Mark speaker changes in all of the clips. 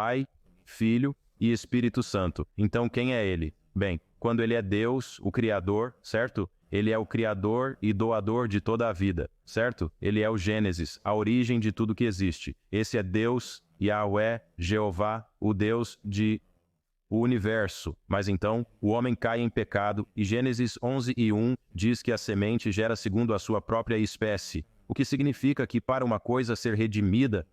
Speaker 1: Pai, Filho e Espírito Santo. Então, quem é ele? Bem, quando ele é Deus, o Criador, certo? Ele é o Criador e doador de toda a vida, certo? Ele é o Gênesis, a origem de tudo que existe. Esse é Deus, Yahweh, Jeová, o Deus de o universo. Mas então, o homem cai em pecado e Gênesis 11:1 diz que a semente gera segundo a sua própria espécie, o que significa que para uma coisa ser redimida,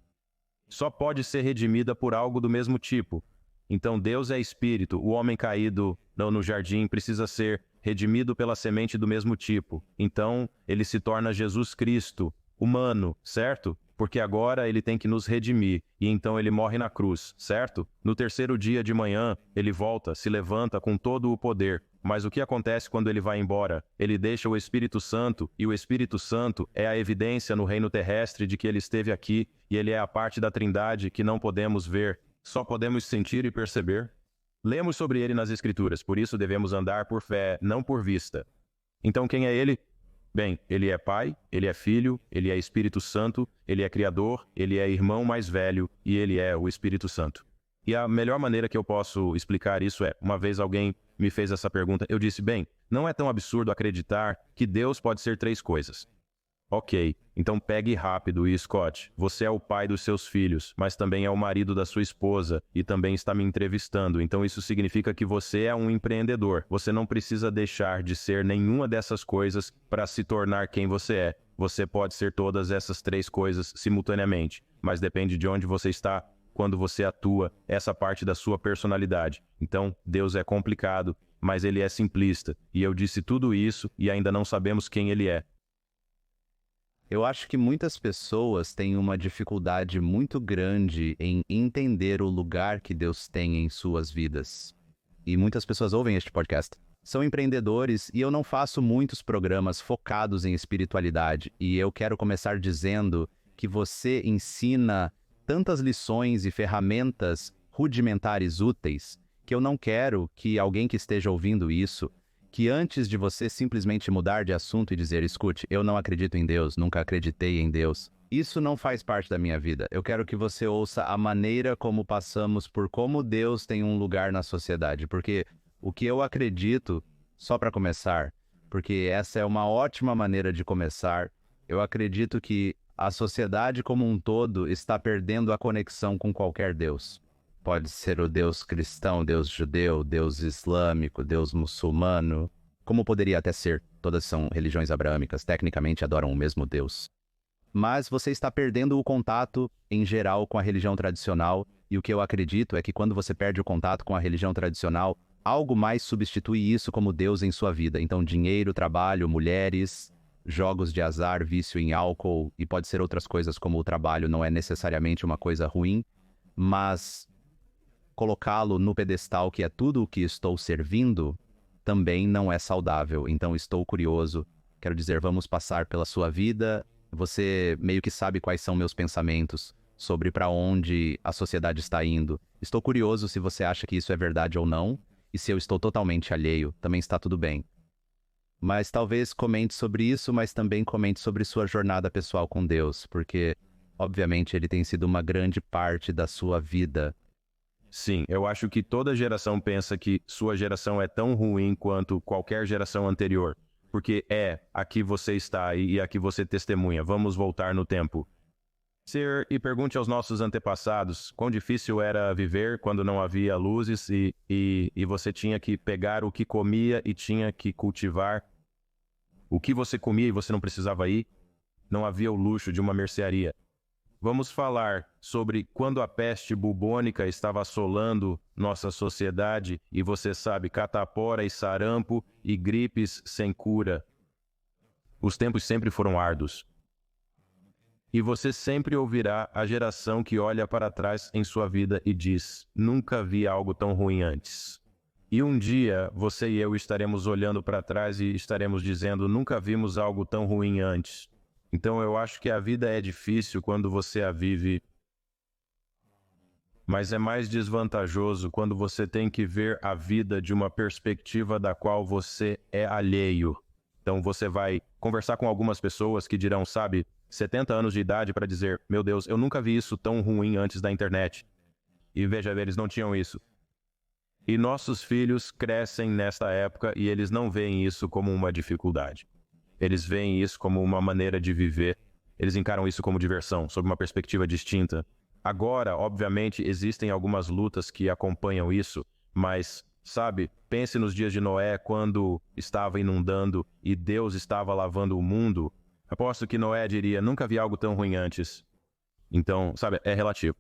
Speaker 1: só pode ser redimida por algo do mesmo tipo. Então Deus é espírito, o homem caído no jardim precisa ser redimido pela semente do mesmo tipo. Então ele se torna Jesus Cristo, humano, certo? Porque agora ele tem que nos redimir, e então ele morre na cruz, certo? No terceiro dia de manhã, ele volta, se levanta com todo o poder. Mas o que acontece quando ele vai embora? Ele deixa o Espírito Santo, e o Espírito Santo é a evidência no reino terrestre de que ele esteve aqui, e ele é a parte da Trindade que não podemos ver, só podemos sentir e perceber. Lemos sobre ele nas Escrituras, por isso devemos andar por fé, não por vista. Então quem é ele? Bem, ele é Pai, ele é Filho, ele é Espírito Santo, ele é Criador, ele é irmão mais velho e ele é o Espírito Santo. E a melhor maneira que eu posso explicar isso é, uma vez alguém me fez essa pergunta, eu disse, bem, não é tão absurdo acreditar que Deus pode ser três coisas. Ok, então pegue rápido e Scott, você é o pai dos seus filhos, mas também é o marido da sua esposa e também está me entrevistando, então isso significa que você é um empreendedor. Você não precisa deixar de ser nenhuma dessas coisas para se tornar quem você é. Você pode ser todas essas três coisas simultaneamente, mas depende de onde você está quando você atua, essa parte da sua personalidade. Então, Deus é complicado, mas ele é simplista, e eu disse tudo isso e ainda não sabemos quem ele é.
Speaker 2: Eu acho que muitas pessoas têm uma dificuldade muito grande em entender o lugar que Deus tem em suas vidas. E muitas pessoas ouvem este podcast. São empreendedores e eu não faço muitos programas focados em espiritualidade. E eu quero começar dizendo que você ensina tantas lições e ferramentas rudimentares úteis que eu não quero que alguém que esteja ouvindo isso que antes de você simplesmente mudar de assunto e dizer, escute, eu não acredito em Deus, nunca acreditei em Deus, isso não faz parte da minha vida. Eu quero que você ouça a maneira como passamos por como Deus tem um lugar na sociedade, porque o que eu acredito, só para começar, porque essa é uma ótima maneira de começar, eu acredito que a sociedade como um todo está perdendo a conexão com qualquer Deus. Pode ser o Deus cristão, Deus judeu, Deus islâmico, Deus muçulmano. Como poderia até ser, todas são religiões abraâmicas, tecnicamente adoram o mesmo Deus. Mas você está perdendo o contato, em geral, com a religião tradicional, e o que eu acredito é que quando você perde o contato com a religião tradicional, algo mais substitui isso como Deus em sua vida. Então, dinheiro, trabalho, mulheres, jogos de azar, vício em álcool, e pode ser outras coisas como o trabalho não é necessariamente uma coisa ruim, mas colocá-lo no pedestal que é tudo o que estou servindo, também não é saudável. Então estou curioso, quero dizer, vamos passar pela sua vida, você meio que sabe quais são meus pensamentos sobre para onde a sociedade está indo. Estou curioso se você acha que isso é verdade ou não, e se eu estou totalmente alheio, também está tudo bem. Mas talvez comente sobre isso, mas também comente sobre sua jornada pessoal com Deus, porque, obviamente, ele tem sido uma grande parte da sua vida.
Speaker 1: Sim, eu acho que toda geração pensa que sua geração é tão ruim quanto qualquer geração anterior. Porque aqui você está e aqui você testemunha. Vamos voltar no tempo. E pergunte aos nossos antepassados quão difícil era viver quando não havia luzes e você tinha que pegar o que comia e tinha que cultivar o que você comia e você não precisava ir. Não havia o luxo de uma mercearia. Vamos falar sobre quando a peste bubônica estava assolando nossa sociedade e você sabe, catapora e sarampo e gripes sem cura. Os tempos sempre foram árduos. E você sempre ouvirá a geração que olha para trás em sua vida e diz, nunca vi algo tão ruim antes. E um dia você e eu estaremos olhando para trás e estaremos dizendo, nunca vimos algo tão ruim antes. Então eu acho que a vida é difícil quando você a vive, mas é mais desvantajoso quando você tem que ver a vida de uma perspectiva da qual você é alheio. Então você vai conversar com algumas pessoas que dirão, sabe, 70 anos de idade para dizer, meu Deus, eu nunca vi isso tão ruim antes da internet. E veja, eles não tinham isso. E nossos filhos crescem nesta época e eles não veem isso como uma dificuldade. Eles veem isso como uma maneira de viver. Eles encaram isso como diversão, sob uma perspectiva distinta. Agora, obviamente, existem algumas lutas que acompanham isso, mas, sabe, pense nos dias de Noé, quando estava inundando e Deus estava lavando o mundo. Aposto que Noé diria, nunca vi algo tão ruim antes. Então, sabe, é relativo.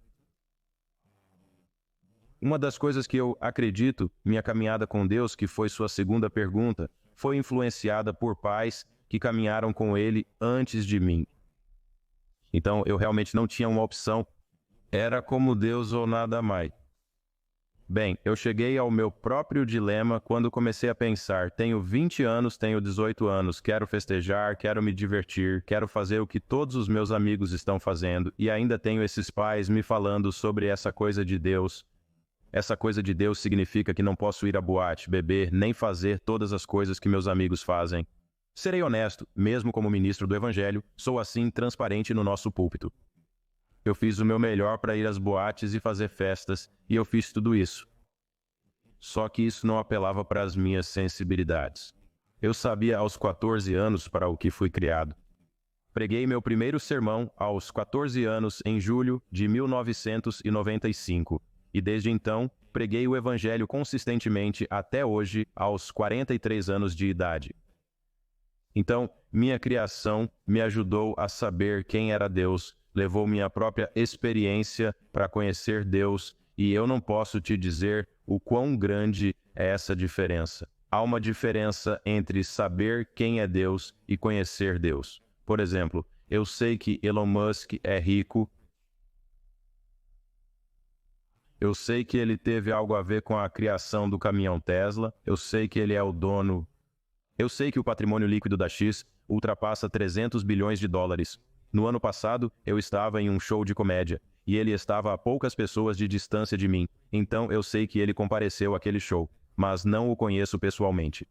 Speaker 1: Uma das coisas que eu acredito, minha caminhada com Deus, que foi sua segunda pergunta, foi influenciada por pais que caminharam com Ele antes de mim. Então, eu realmente não tinha uma opção. Era como Deus ou nada mais. Bem, eu cheguei ao meu próprio dilema quando comecei a pensar, tenho 20 anos, tenho 18 anos, quero festejar, quero me divertir, quero fazer o que todos os meus amigos estão fazendo, e ainda tenho esses pais me falando sobre essa coisa de Deus. Essa coisa de Deus significa que não posso ir à boate, beber, nem fazer todas as coisas que meus amigos fazem. Serei honesto, mesmo como ministro do Evangelho, sou assim transparente no nosso púlpito. Eu fiz o meu melhor para ir às boates e fazer festas, e eu fiz tudo isso. Só que isso não apelava para as minhas sensibilidades. Eu sabia aos 14 anos para o que fui criado. Preguei meu primeiro sermão aos 14 anos em julho de 1995, e desde então preguei o Evangelho consistentemente até hoje aos 43 anos de idade. Então, minha criação me ajudou a saber quem era Deus, levou minha própria experiência para conhecer Deus, e eu não posso te dizer o quão grande é essa diferença. Há uma diferença entre saber quem é Deus e conhecer Deus. Por exemplo, eu sei que Elon Musk é rico. Eu sei que ele teve algo a ver com a criação do caminhão Tesla. Eu sei que ele é o dono. Eu sei que o patrimônio líquido da X ultrapassa 300 bilhões de dólares. No ano passado, eu estava em um show de comédia, e ele estava a poucas pessoas de distância de mim, então eu sei que ele compareceu àquele show, mas não o conheço pessoalmente.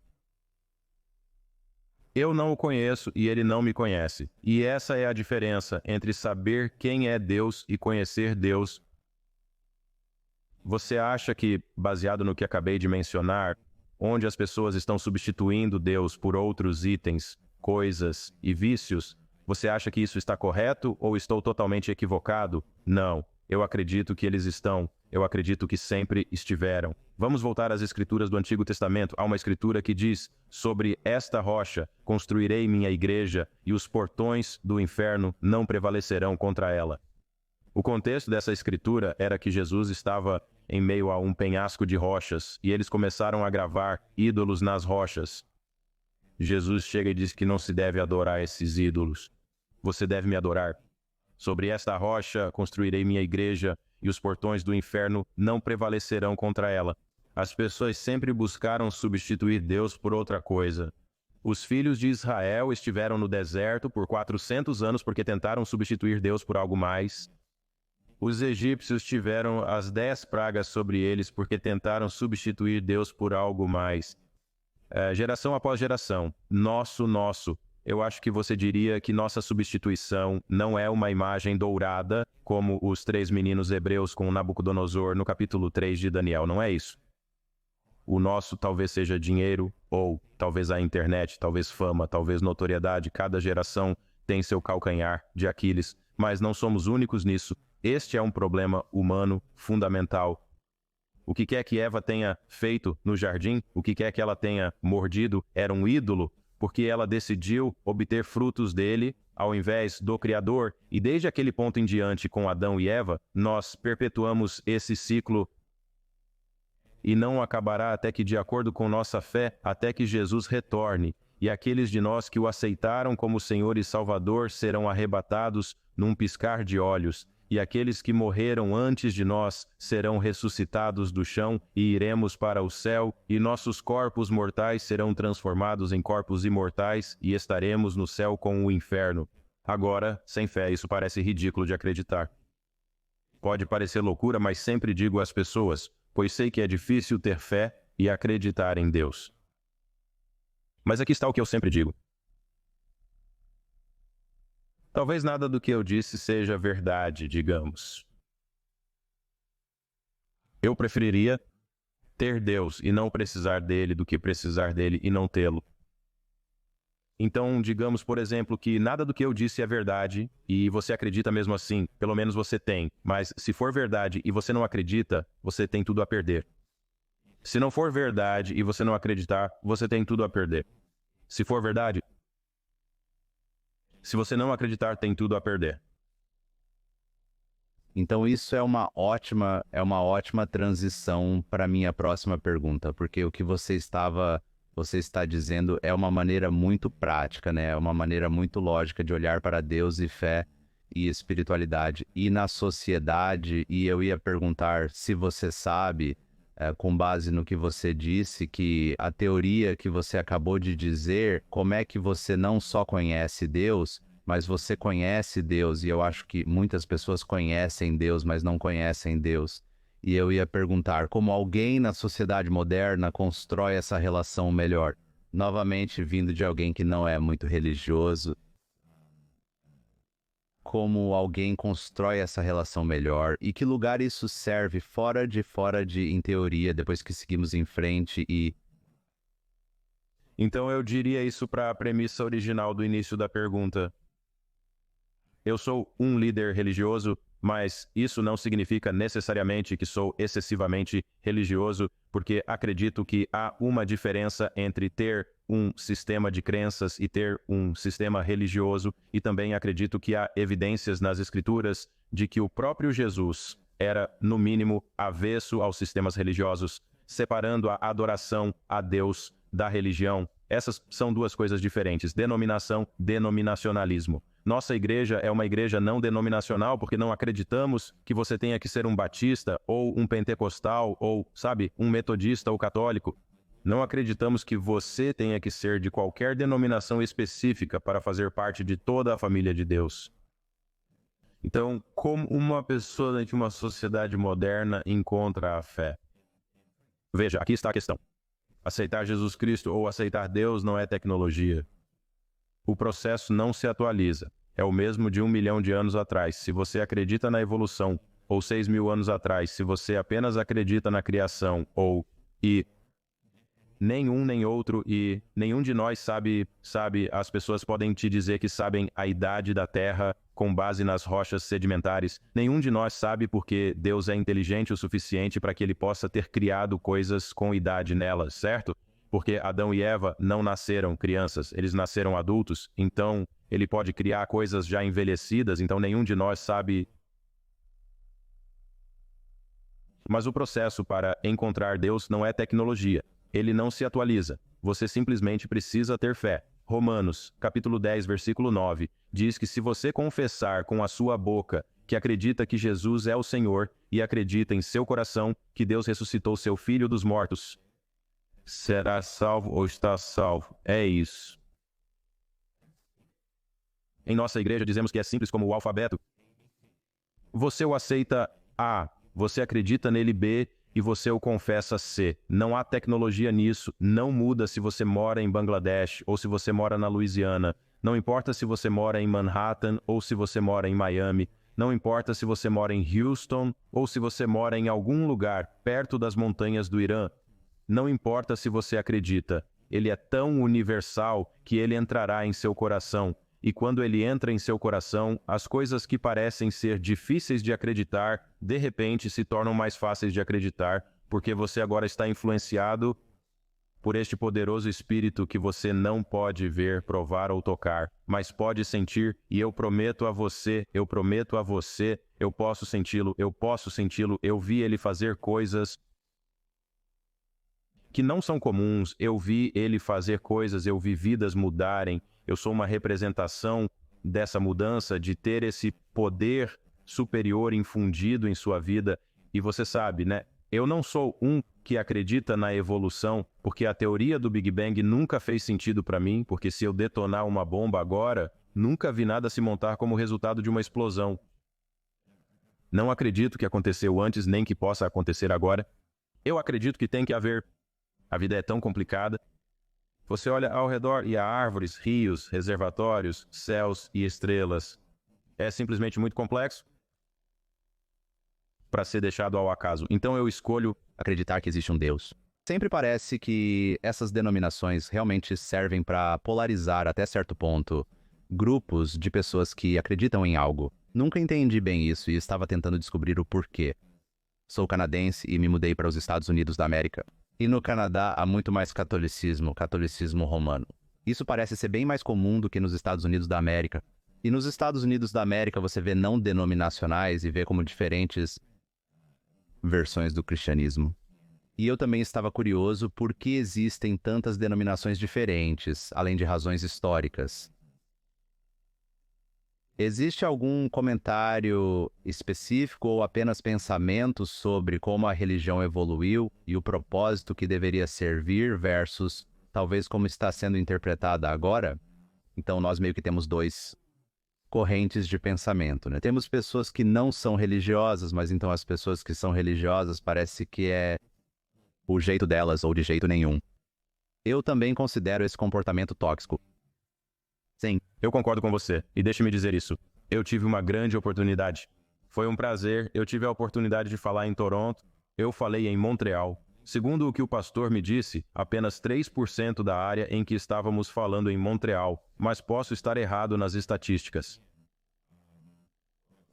Speaker 1: Eu não o conheço e ele não me conhece, e essa é a diferença entre saber quem é Deus e conhecer Deus. Você acha que, baseado no que acabei de mencionar, onde as pessoas estão substituindo Deus por outros itens, coisas e vícios, você acha que isso está correto ou estou totalmente equivocado? Não. Eu acredito que eles estão. Eu acredito que sempre estiveram. Vamos voltar às escrituras do Antigo Testamento. Há uma escritura que diz, sobre esta rocha construirei minha igreja e os portões do inferno não prevalecerão contra ela. O contexto dessa escritura era que Jesus estava em meio a um penhasco de rochas e eles começaram a gravar ídolos nas rochas. Jesus chega e diz que não se deve adorar esses ídolos. Você deve me adorar. Sobre esta rocha construirei minha igreja, e os portões do inferno não prevalecerão contra ela. As pessoas sempre buscaram substituir Deus por outra coisa. Os filhos de Israel estiveram no deserto por 400 anos porque tentaram substituir Deus por algo mais. Os egípcios tiveram as 10 pragas sobre eles porque tentaram substituir Deus por algo mais. Geração após geração, nosso. Eu acho que você diria que nossa substituição não é uma imagem dourada, como os 3 meninos hebreus com Nabucodonosor no capítulo 3 de Daniel, não é isso? O nosso talvez seja dinheiro, ou talvez a internet, talvez fama, talvez notoriedade. Cada geração tem seu calcanhar de Aquiles, mas não somos únicos nisso. Este é um problema humano fundamental. O que quer que Eva tenha feito no jardim, o que quer que ela tenha mordido, era um ídolo, porque ela decidiu obter frutos dele ao invés do Criador. E desde aquele ponto em diante, com Adão e Eva, nós perpetuamos esse ciclo e não acabará até que, de acordo com nossa fé, até que Jesus retorne. E aqueles de nós que o aceitaram como Senhor e Salvador serão arrebatados num piscar de olhos. E aqueles que morreram antes de nós serão ressuscitados do chão e iremos para o céu, e nossos corpos mortais serão transformados em corpos imortais e estaremos no céu com o inferno. Agora, sem fé, isso parece ridículo de acreditar. Pode parecer loucura, mas sempre digo às pessoas, pois sei que é difícil ter fé e acreditar em Deus. Mas aqui está o que eu sempre digo. Talvez nada do que eu disse seja verdade, digamos. Eu preferiria ter Deus e não precisar dele do que precisar dele e não tê-lo. Então, digamos, por exemplo, que nada do que eu disse é verdade e você acredita mesmo assim, pelo menos você tem. Mas se for verdade e você não acredita, você tem tudo a perder. Se não for verdade e você não acreditar, você tem tudo a perder. Se for verdade, se você não acreditar, tem tudo a perder.
Speaker 2: Então isso é uma ótima transição para a minha próxima pergunta, porque o que você está dizendo é uma maneira muito prática, né? É uma maneira muito lógica de olhar para Deus e fé e espiritualidade. E na sociedade, e eu ia perguntar se você sabe, com base no que você disse, que a teoria que você acabou de dizer, como é que você não só conhece Deus, mas você conhece Deus, e eu acho que muitas pessoas conhecem Deus, mas não conhecem Deus. E eu ia perguntar, como alguém na sociedade moderna constrói essa relação melhor? Novamente, vindo de alguém que não é muito religioso, como alguém constrói essa relação melhor? E que lugar isso serve fora de, em teoria, depois que seguimos em frente e...
Speaker 1: Então eu diria isso para a premissa original do início da pergunta. Eu sou um líder religioso, mas isso não significa necessariamente que sou excessivamente religioso, porque acredito que há uma diferença entre ter um sistema de crenças e ter um sistema religioso, e também acredito que há evidências nas Escrituras de que o próprio Jesus era, no mínimo, avesso aos sistemas religiosos, separando a adoração a Deus da religião. Essas são duas coisas diferentes: denominação, denominacionalismo. Nossa igreja é uma igreja não denominacional porque não acreditamos que você tenha que ser um batista ou um pentecostal ou, sabe, um metodista ou católico. Não acreditamos que você tenha que ser de qualquer denominação específica para fazer parte de toda a família de Deus. Então, como uma pessoa dentro de uma sociedade moderna encontra a fé? Veja, aqui está a questão. Aceitar Jesus Cristo ou aceitar Deus não é tecnologia. O processo não se atualiza. É o mesmo de 1 milhão de anos atrás. Se você acredita na evolução, ou 6.000 anos atrás, se você apenas acredita na criação, e nenhum nem outro, e nenhum de nós sabe, as pessoas podem te dizer que sabem a idade da Terra com base nas rochas sedimentares. Nenhum de nós sabe porque Deus é inteligente o suficiente para que ele possa ter criado coisas com idade nelas, certo? Porque Adão e Eva não nasceram crianças, eles nasceram adultos, então ele pode criar coisas já envelhecidas, então nenhum de nós sabe. Mas o processo para encontrar Deus não é tecnologia, ele não se atualiza, você simplesmente precisa ter fé. Romanos, capítulo 10, versículo 9, diz que se você confessar com a sua boca que acredita que Jesus é o Senhor e acredita em seu coração que Deus ressuscitou seu Filho dos mortos, será salvo ou está salvo. É isso. Em nossa igreja dizemos que é simples como o alfabeto. Você o aceita A, você acredita nele B e você o confessa C. Não há tecnologia nisso, não muda se você mora em Bangladesh ou se você mora na Louisiana. Não importa se você mora em Manhattan ou se você mora em Miami. Não importa se você mora em Houston ou se você mora em algum lugar perto das montanhas do Irã. Não importa se você acredita, ele é tão universal que ele entrará em seu coração. E quando ele entra em seu coração, as coisas que parecem ser difíceis de acreditar, de repente se tornam mais fáceis de acreditar, porque você agora está influenciado por este poderoso espírito que você não pode ver, provar ou tocar, mas pode sentir, e eu prometo a você, eu posso senti-lo, eu vi ele fazer coisas que não são comuns, eu vi ele fazer coisas, eu vi vidas mudarem, eu sou uma representação dessa mudança, de ter esse poder superior infundido em sua vida. E você sabe, né? Eu não sou um que acredita na evolução, porque a teoria do Big Bang nunca fez sentido para mim, porque se eu detonar uma bomba agora, nunca vi nada se montar como resultado de uma explosão. Não acredito que aconteceu antes, nem que possa acontecer agora. Eu acredito que tem que haver. A vida é tão complicada. Você olha ao redor e há árvores, rios, reservatórios, céus e estrelas. É simplesmente muito complexo. para ser deixado ao acaso. Então eu escolho
Speaker 2: acreditar que existe um Deus. Sempre parece que essas denominações realmente servem para polarizar até certo ponto grupos de pessoas que acreditam em algo. Nunca entendi bem isso e estava tentando descobrir o porquê. Sou canadense e me mudei para os Estados Unidos da América. E no Canadá há muito mais catolicismo romano. Isso parece ser bem mais comum do que nos Estados Unidos da América. E nos Estados Unidos da América você vê não denominacionais e vê como diferentes versões do cristianismo. E eu também estava curioso por que existem tantas denominações diferentes, além de razões históricas. Existe algum comentário específico ou apenas pensamentos sobre como a religião evoluiu e o propósito que deveria servir versus talvez como está sendo interpretada agora? Então nós meio que temos dois correntes de pensamento, né? Temos pessoas que não são religiosas, mas então as pessoas que são religiosas parece que é o jeito delas ou de jeito nenhum. Eu também considero esse comportamento tóxico. Sim,
Speaker 1: eu concordo com você, e deixe-me dizer isso. Eu tive uma grande oportunidade. Foi um prazer, eu tive a oportunidade de falar em Toronto, eu falei em Montreal. Segundo o que o pastor me disse, apenas 3% da área em que estávamos falando em Montreal, mas posso estar errado nas estatísticas.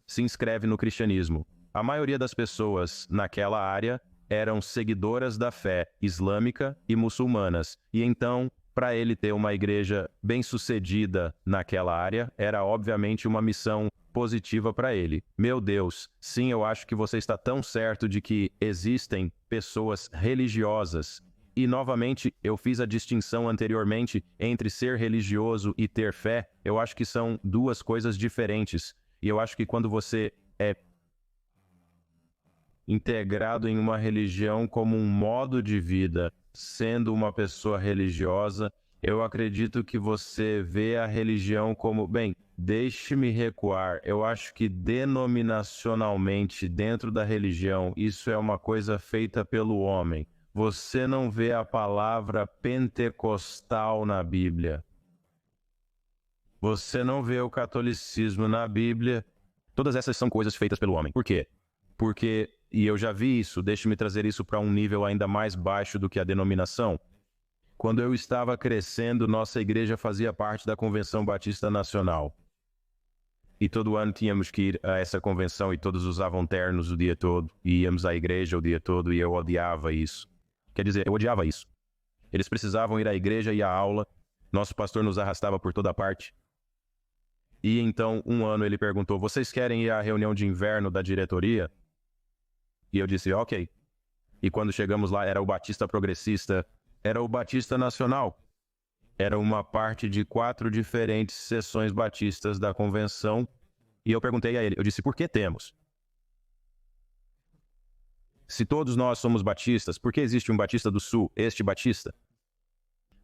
Speaker 1: Se inscreve no cristianismo. A maioria das pessoas naquela área eram seguidoras da fé islâmica e muçulmanas, e então para ele ter uma igreja bem-sucedida naquela área, era obviamente uma missão positiva para ele. Meu Deus, sim, eu acho que você está tão certo de que existem pessoas religiosas. E, novamente, eu fiz a distinção anteriormente entre ser religioso e ter fé. Eu acho que são duas coisas diferentes. E eu acho que quando você é integrado em uma religião como um modo de vida, sendo uma pessoa religiosa, eu acredito que você vê a religião como, bem, deixe-me recuar, eu acho que denominacionalmente dentro da religião, isso é uma coisa feita pelo homem. Você não vê a palavra pentecostal na Bíblia. Você não vê o catolicismo na Bíblia. Todas essas são coisas feitas pelo homem. Por quê? Porque, e eu já vi isso, deixe-me trazer isso para um nível ainda mais baixo do que a denominação. Quando eu estava crescendo, nossa igreja fazia parte da Convenção Batista Nacional. E todo ano tínhamos que ir a essa convenção e todos usavam ternos o dia todo. E íamos à igreja o dia todo e eu odiava isso. Quer dizer, eu odiava isso. Eles precisavam ir à igreja e à aula. Nosso pastor nos arrastava por toda parte. E então, um ano ele perguntou, vocês querem ir à reunião de inverno da diretoria? E eu disse, ok. E quando chegamos lá, era o Batista Progressista, era o Batista Nacional. Era uma parte de 4 diferentes sessões batistas da convenção. E eu perguntei a ele, eu disse, por que temos? Se todos nós somos batistas, por que existe um Batista do Sul, este Batista?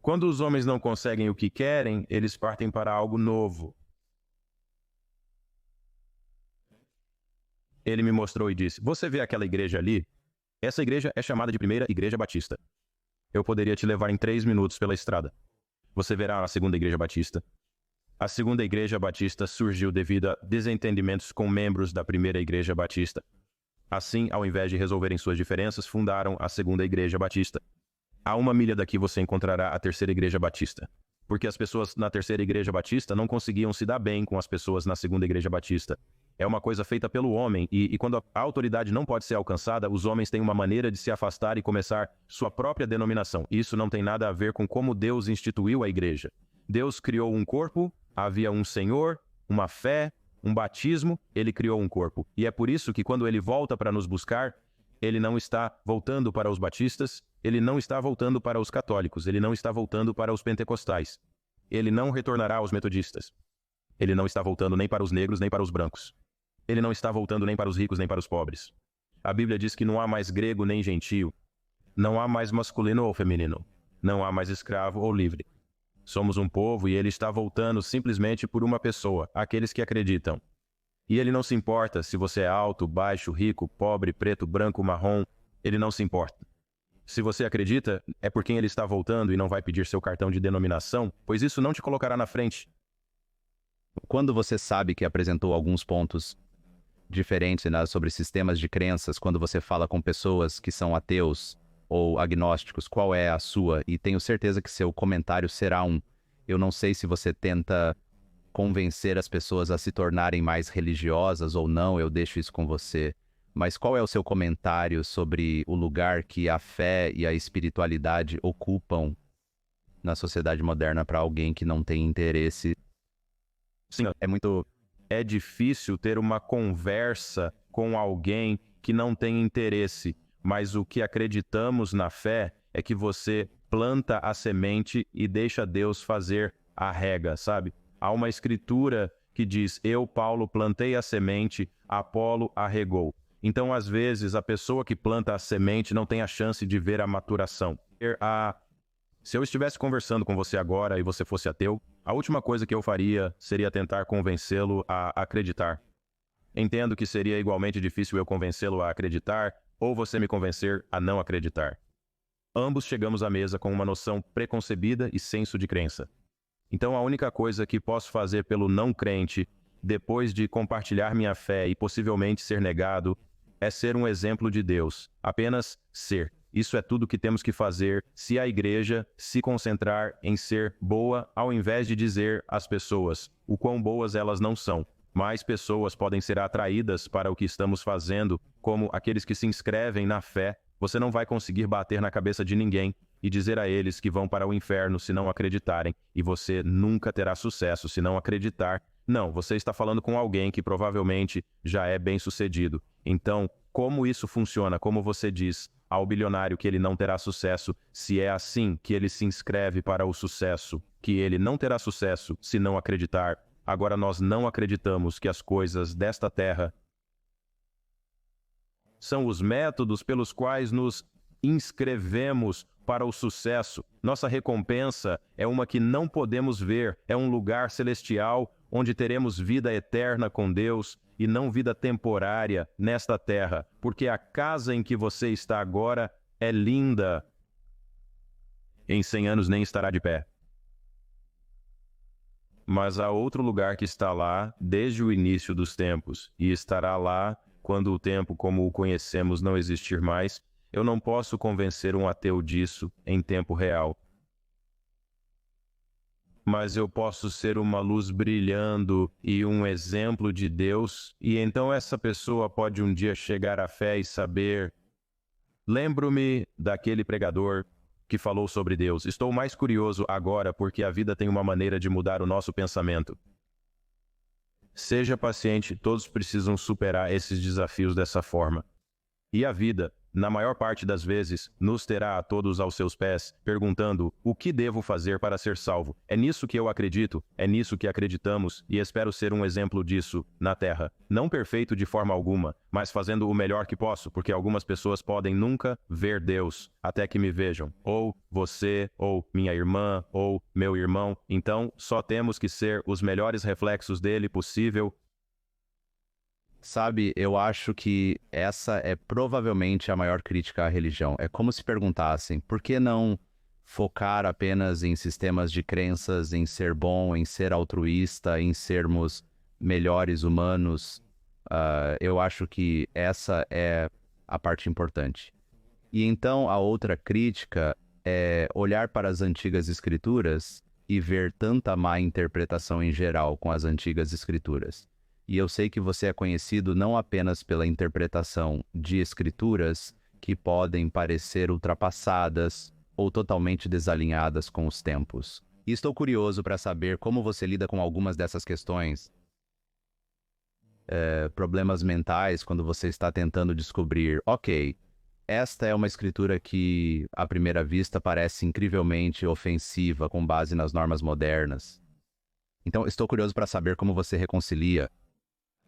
Speaker 1: Quando os homens não conseguem o que querem, eles partem para algo novo. Ele me mostrou e disse, você vê aquela igreja ali? Essa igreja é chamada de Primeira Igreja Batista. Eu poderia te levar em 3 minutos pela estrada. Você verá a Segunda Igreja Batista. A Segunda Igreja Batista surgiu devido a desentendimentos com membros da Primeira Igreja Batista. Assim, ao invés de resolverem suas diferenças, fundaram a Segunda Igreja Batista. A 1 milha daqui você encontrará a Terceira Igreja Batista. Porque as pessoas na Terceira Igreja Batista não conseguiam se dar bem com as pessoas na Segunda Igreja Batista. É uma coisa feita pelo homem, e quando a autoridade não pode ser alcançada, os homens têm uma maneira de se afastar e começar sua própria denominação. Isso não tem nada a ver com como Deus instituiu a igreja. Deus criou um corpo, havia um Senhor, uma fé, um batismo, ele criou um corpo. E é por isso que quando ele volta para nos buscar, ele não está voltando para os batistas, ele não está voltando para os católicos, ele não está voltando para os pentecostais. Ele não retornará aos metodistas. Ele não está voltando nem para os negros, nem para os brancos. Ele não está voltando nem para os ricos, nem para os pobres. A Bíblia diz que não há mais grego nem gentio. Não há mais masculino ou feminino. Não há mais escravo ou livre. Somos um povo e ele está voltando simplesmente por uma pessoa, aqueles que acreditam. E ele não se importa se você é alto, baixo, rico, pobre, preto, branco, marrom. Ele não se importa. Se você acredita, é por quem ele está voltando e não vai pedir seu cartão de denominação, pois isso não te colocará na frente.
Speaker 2: Quando você sabe que apresentou alguns pontos diferentes, né, sobre sistemas de crenças quando você fala com pessoas que são ateus ou agnósticos? Qual é a sua? E tenho certeza que seu comentário será eu não sei se você tenta convencer as pessoas a se tornarem mais religiosas ou não, eu deixo isso com você. Mas qual é o seu comentário sobre o lugar que a fé e a espiritualidade ocupam na sociedade moderna para alguém que não tem interesse?
Speaker 1: Sim,
Speaker 2: É muito...
Speaker 1: é difícil ter uma conversa com alguém que não tem interesse, mas o que acreditamos na fé é que você planta a semente e deixa Deus fazer a rega, sabe? Há uma escritura que diz: eu, Paulo, plantei a semente, Apolo a regou. Então, às vezes, a pessoa que planta a semente não tem a chance de ver a maturação. Se eu estivesse conversando com você agora e você fosse ateu, a última coisa que eu faria seria tentar convencê-lo a acreditar. Entendo que seria igualmente difícil eu convencê-lo a acreditar ou você me convencer a não acreditar. Ambos chegamos à mesa com uma noção preconcebida e senso de crença. Então a única coisa que posso fazer pelo não crente, depois de compartilhar minha fé e possivelmente ser negado, é ser um exemplo de Deus. Apenas ser. Isso é tudo que temos que fazer se a igreja se concentrar em ser boa ao invés de dizer às pessoas o quão boas elas não são. Mais pessoas podem ser atraídas para o que estamos fazendo, como aqueles que se inscrevem na fé. Você não vai conseguir bater na cabeça de ninguém e dizer a eles que vão para o inferno se não acreditarem, e você nunca terá sucesso se não acreditar. Não, você está falando com alguém que provavelmente já é bem-sucedido. Então, como isso funciona? Como você diz ao bilionário que ele não terá sucesso, se é assim que ele se inscreve para o sucesso, que ele não terá sucesso se não acreditar? Agora nós não acreditamos que as coisas desta terra são os métodos pelos quais nos inscrevemos para o sucesso. Nossa recompensa é uma que não podemos ver, é um lugar celestial onde teremos vida eterna com Deus e não vida temporária nesta terra, porque a casa em que você está agora é linda. Em 100 anos nem estará de pé. Mas há outro lugar que está lá desde o início dos tempos e estará lá quando o tempo como o conhecemos não existir mais. Eu não posso convencer um ateu disso em tempo real. Mas eu posso ser uma luz brilhando e um exemplo de Deus, e então essa pessoa pode um dia chegar à fé e saber: lembro-me daquele pregador que falou sobre Deus. Estou mais curioso agora porque a vida tem uma maneira de mudar o nosso pensamento. Seja paciente, todos precisam superar esses desafios dessa forma. E a vida, na maior parte das vezes, nos terá a todos aos seus pés, perguntando: o que devo fazer para ser salvo? É nisso que eu acredito, é nisso que acreditamos, e espero ser um exemplo disso na Terra. Não perfeito de forma alguma, mas fazendo o melhor que posso, porque algumas pessoas podem nunca ver Deus, até que me vejam. Ou você, ou minha irmã, ou meu irmão. Então, só temos que ser os melhores reflexos dele possível.
Speaker 2: Sabe, eu acho que essa é provavelmente a maior crítica à religião. É como se perguntassem, por que não focar apenas em sistemas de crenças, em ser bom, em ser altruísta, em sermos melhores humanos? Eu acho que essa é a parte importante. E então a outra crítica é olhar para as antigas escrituras e ver tanta má interpretação em geral com as antigas escrituras. E eu sei que você é conhecido não apenas pela interpretação de escrituras que podem parecer ultrapassadas ou totalmente desalinhadas com os tempos. E estou curioso para saber como você lida com algumas dessas questões. Problemas mentais, quando você está tentando descobrir, ok, esta é uma escritura que, à primeira vista, parece incrivelmente ofensiva com base nas normas modernas. Então, estou curioso para saber como você reconcilia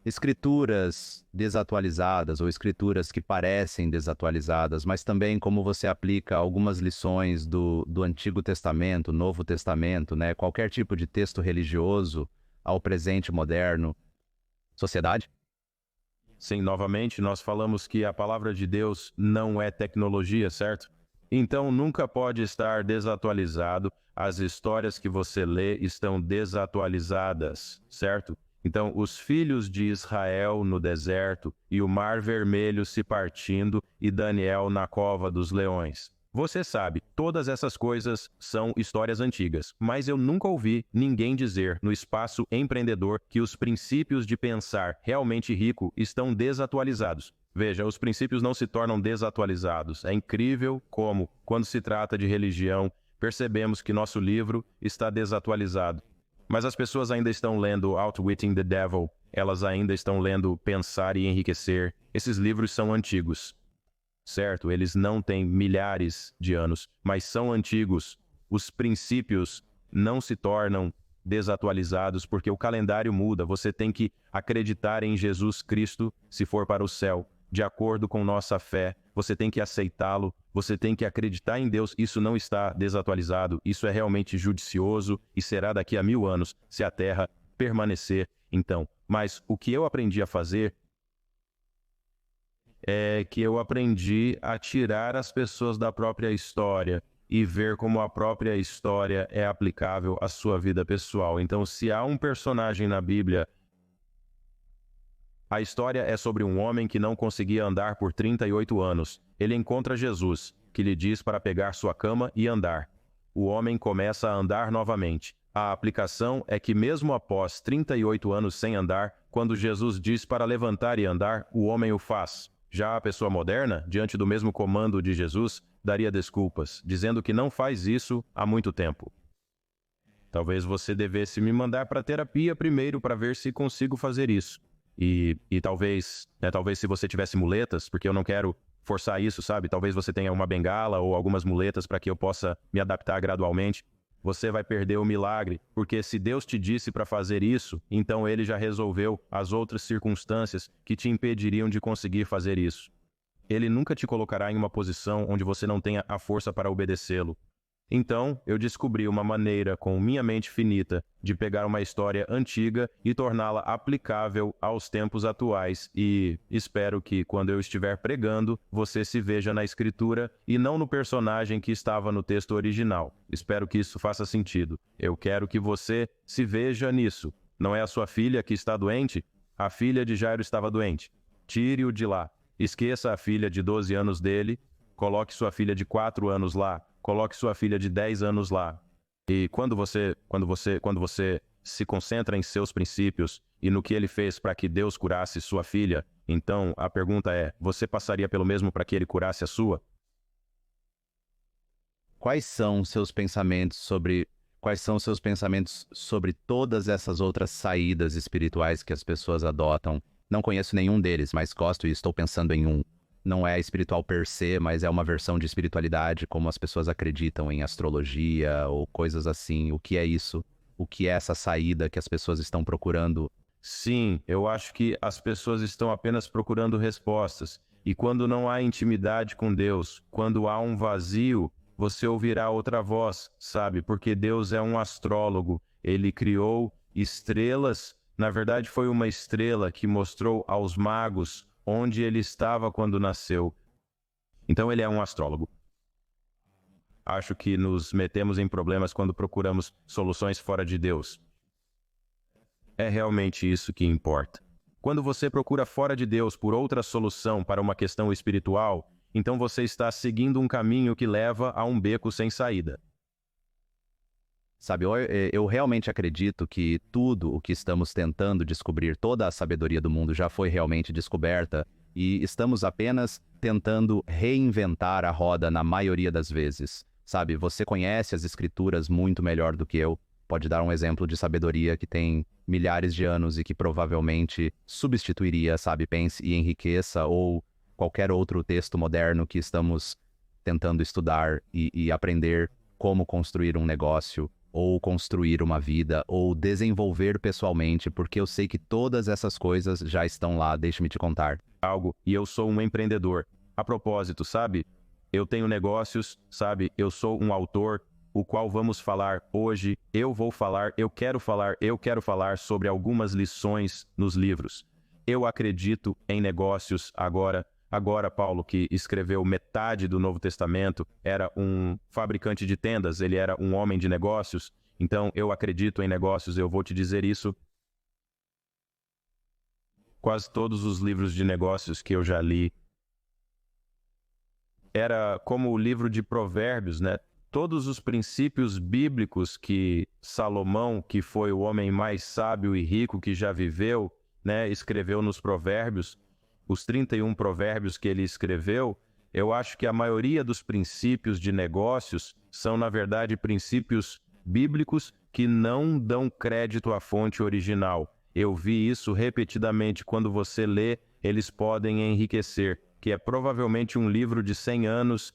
Speaker 2: escrituras desatualizadas ou escrituras que parecem desatualizadas, mas também como você aplica algumas lições do Antigo Testamento, Novo Testamento, né? Qualquer tipo de texto religioso ao presente moderno, sociedade?
Speaker 1: Sim, novamente, nós falamos que a palavra de Deus não é tecnologia, certo? Então, nunca pode estar desatualizado. As histórias que você lê estão desatualizadas, certo? Então, os filhos de Israel no deserto e o mar vermelho se partindo e Daniel na cova dos leões. Você sabe, todas essas coisas são histórias antigas, mas eu nunca ouvi ninguém dizer no espaço empreendedor que os princípios de pensar realmente rico estão desatualizados. Veja, os princípios não se tornam desatualizados. É incrível como, quando se trata de religião, percebemos que nosso livro está desatualizado. Mas as pessoas ainda estão lendo Outwitting the Devil, elas ainda estão lendo Pensar e Enriquecer. Esses livros são antigos, certo? Eles não têm milhares de anos, mas são antigos. Os princípios não se tornam desatualizados porque o calendário muda. Você tem que acreditar em Jesus Cristo se for para o céu, de acordo com nossa fé. Você tem que aceitá-lo, você tem que acreditar em Deus. Isso não está desatualizado, isso é realmente judicioso e será daqui a 1000 anos, se a Terra permanecer. Então, mas o que eu aprendi a fazer é que eu aprendi a tirar as pessoas da própria história e ver como a própria história é aplicável à sua vida pessoal. Então, se há um personagem na Bíblia, a história é sobre um homem que não conseguia andar por 38 anos. Ele encontra Jesus, que lhe diz para pegar sua cama e andar. O homem começa a andar novamente. A aplicação é que mesmo após 38 anos sem andar, quando Jesus diz para levantar e andar, o homem o faz. Já a pessoa moderna, diante do mesmo comando de Jesus, daria desculpas, dizendo que não faz isso há muito tempo. Talvez você devesse me mandar para terapia primeiro para ver se consigo fazer isso. E talvez se você tivesse muletas, porque eu não quero forçar isso, sabe? Talvez você tenha uma bengala ou algumas muletas para que eu possa me adaptar gradualmente. Você vai perder o milagre, porque se Deus te disse para fazer isso, então Ele já resolveu as outras circunstâncias que te impediriam de conseguir fazer isso. Ele nunca te colocará em uma posição onde você não tenha a força para obedecê-lo. Então, eu descobri uma maneira, com minha mente finita, de pegar uma história antiga e torná-la aplicável aos tempos atuais e espero que, quando eu estiver pregando, você se veja na escritura e não no personagem que estava no texto original. Espero que isso faça sentido. Eu quero que você se veja nisso. Não é a sua filha que está doente? A filha de Jairo estava doente. Tire-o de lá. Esqueça a filha de 12 anos dele. Coloque sua filha de 4 anos lá. Coloque sua filha de 10 anos lá. E quando você se concentra em seus princípios e no que ele fez para que Deus curasse sua filha, então a pergunta é, você passaria pelo mesmo para que ele curasse a sua?
Speaker 2: Quais são seus pensamentos sobre todas essas outras saídas espirituais que as pessoas adotam? Não conheço nenhum deles, mas gosto e estou pensando em um. Não é espiritual per se, mas é uma versão de espiritualidade, como as pessoas acreditam em astrologia ou coisas assim. O que é isso? O que é essa saída que as pessoas estão procurando?
Speaker 1: Sim, eu acho que as pessoas estão apenas procurando respostas. E quando não há intimidade com Deus, quando há um vazio, você ouvirá outra voz, sabe? Porque Deus é um astrólogo. Ele criou estrelas. Na verdade, foi uma estrela que mostrou aos magos onde ele estava quando nasceu. Então ele é um astrólogo. Acho que nos metemos em problemas quando procuramos soluções fora de Deus. É realmente isso que importa. Quando você procura fora de Deus por outra solução para uma questão espiritual, então você está seguindo um caminho que leva a um beco sem saída.
Speaker 2: Sabe, eu realmente acredito que tudo o que estamos tentando descobrir, toda a sabedoria do mundo já foi realmente descoberta e estamos apenas tentando reinventar a roda na maioria das vezes. Sabe, você conhece as escrituras muito melhor do que eu. Pode dar um exemplo de sabedoria que tem milhares de anos e que provavelmente substituiria, sabe, Pense e Enriqueça ou qualquer outro texto moderno que estamos tentando estudar e aprender como construir um negócio, ou construir uma vida, ou desenvolver pessoalmente, porque eu sei que todas essas coisas já estão lá, deixa-me te contar.
Speaker 1: E eu sou um empreendedor. A propósito, sabe? Eu tenho negócios, sabe? Eu sou um autor, o qual vamos falar hoje. Eu quero falar sobre algumas lições nos livros. Eu acredito em negócios agora. Agora, Paulo, que escreveu metade do Novo Testamento, era um fabricante de tendas, ele era um homem de negócios. Então, eu acredito em negócios, eu vou te dizer isso. quase todos os livros de negócios que eu já li. Era como o livro de Provérbios, né? Todos os princípios bíblicos que Salomão, que foi o homem mais sábio e rico que já viveu, né, escreveu nos Provérbios, os 31 provérbios que ele escreveu, eu acho que a maioria dos princípios de negócios são, na verdade, princípios bíblicos que não dão crédito à fonte original. Eu vi isso repetidamente. Quando você lê, eles podem enriquecer, que é provavelmente um livro de 100 anos.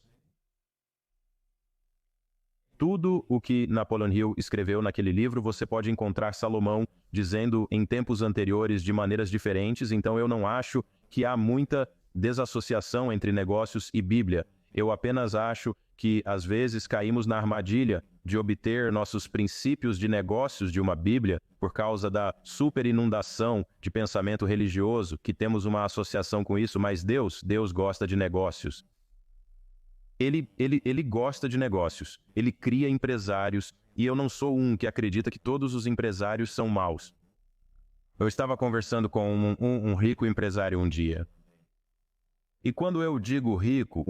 Speaker 1: Tudo o que Napoleon Hill escreveu naquele livro, você pode encontrar Salomão dizendo em tempos anteriores de maneiras diferentes, então eu não acho que há muita desassociação entre negócios e Bíblia. Eu apenas acho que às vezes caímos na armadilha de obter nossos princípios de negócios de uma Bíblia por causa da superinundação de pensamento religioso, que temos uma associação com isso, mas Deus gosta de negócios. Ele gosta de negócios, ele cria empresários, e eu não sou um que acredita que todos os empresários são maus. Eu estava conversando com um rico empresário um dia. E quando eu digo rico,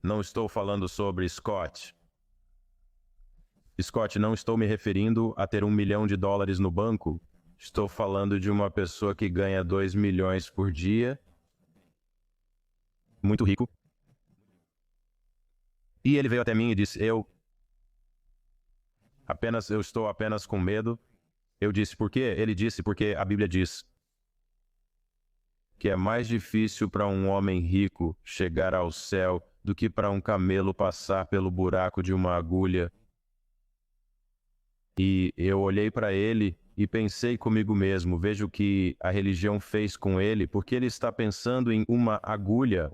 Speaker 1: não estou falando sobre Scott. Scott, não estou me referindo a ter $1 milhão no banco. Estou falando de uma pessoa que ganha 2 milhões por dia. Muito rico. E ele veio até mim e disse, eu estou apenas com medo. Eu disse, por quê? Ele disse, porque a Bíblia diz que é mais difícil para um homem rico chegar ao céu do que para um camelo passar pelo buraco de uma agulha. E eu olhei para ele e pensei comigo mesmo, veja o que a religião fez com ele, porque ele está pensando em uma agulha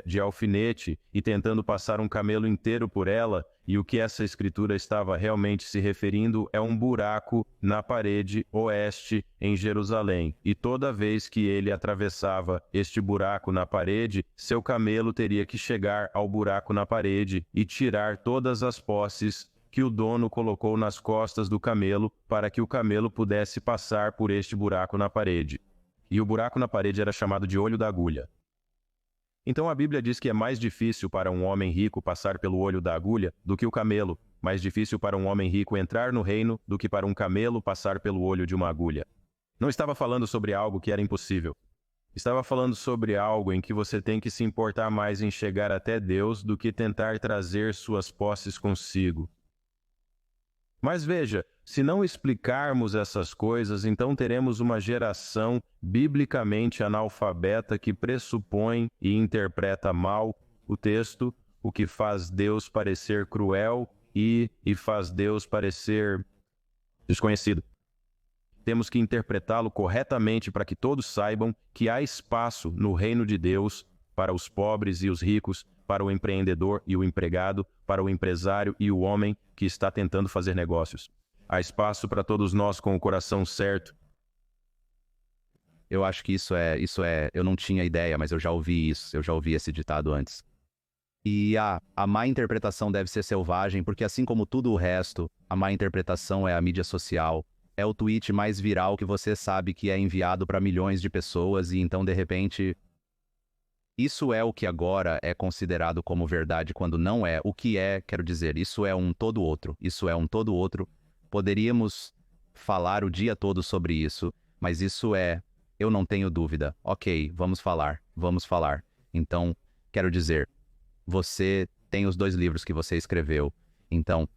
Speaker 1: de alfinete e tentando passar um camelo inteiro por ela, e o que essa escritura estava realmente se referindo é um buraco na parede oeste em Jerusalém. E toda vez que ele atravessava este buraco na parede, seu camelo teria que chegar ao buraco na parede e tirar todas as posses que o dono colocou nas costas do camelo para que o camelo pudesse passar por este buraco na parede. E o buraco na parede era chamado de olho da agulha. Então a Bíblia diz que é mais difícil para um homem rico passar pelo olho da agulha do que o camelo, mais difícil para um homem rico entrar no reino do que para um camelo passar pelo olho de uma agulha. Não estava falando sobre algo que era impossível. Estava falando sobre algo em que você tem que se importar mais em chegar até Deus do que tentar trazer suas posses consigo. Mas veja, se não explicarmos essas coisas, então teremos uma geração biblicamente analfabeta que pressupõe e interpreta mal o texto, o que faz Deus parecer cruel e faz Deus parecer desconhecido. Temos que interpretá-lo corretamente para que todos saibam que há espaço no reino de Deus para os pobres e os ricos, para o empreendedor e o empregado, para o empresário e o homem que está tentando fazer negócios. Há espaço para todos nós com o coração certo.
Speaker 2: Eu acho que isso é, eu não tinha ideia, mas eu já ouvi isso, eu já ouvi esse ditado antes. E a má interpretação deve ser selvagem, porque assim como tudo o resto, a má interpretação é a mídia social, é o tweet mais viral que você sabe que é enviado para milhões de pessoas e então de repente isso é o que agora é considerado como verdade quando não é. O que é, quero dizer, isso é um todo outro. Isso é um todo outro. Poderíamos falar o dia todo sobre isso, mas isso é, eu não tenho dúvida. Ok, vamos falar. Então, quero dizer, você tem os 2 livros que você escreveu. Então,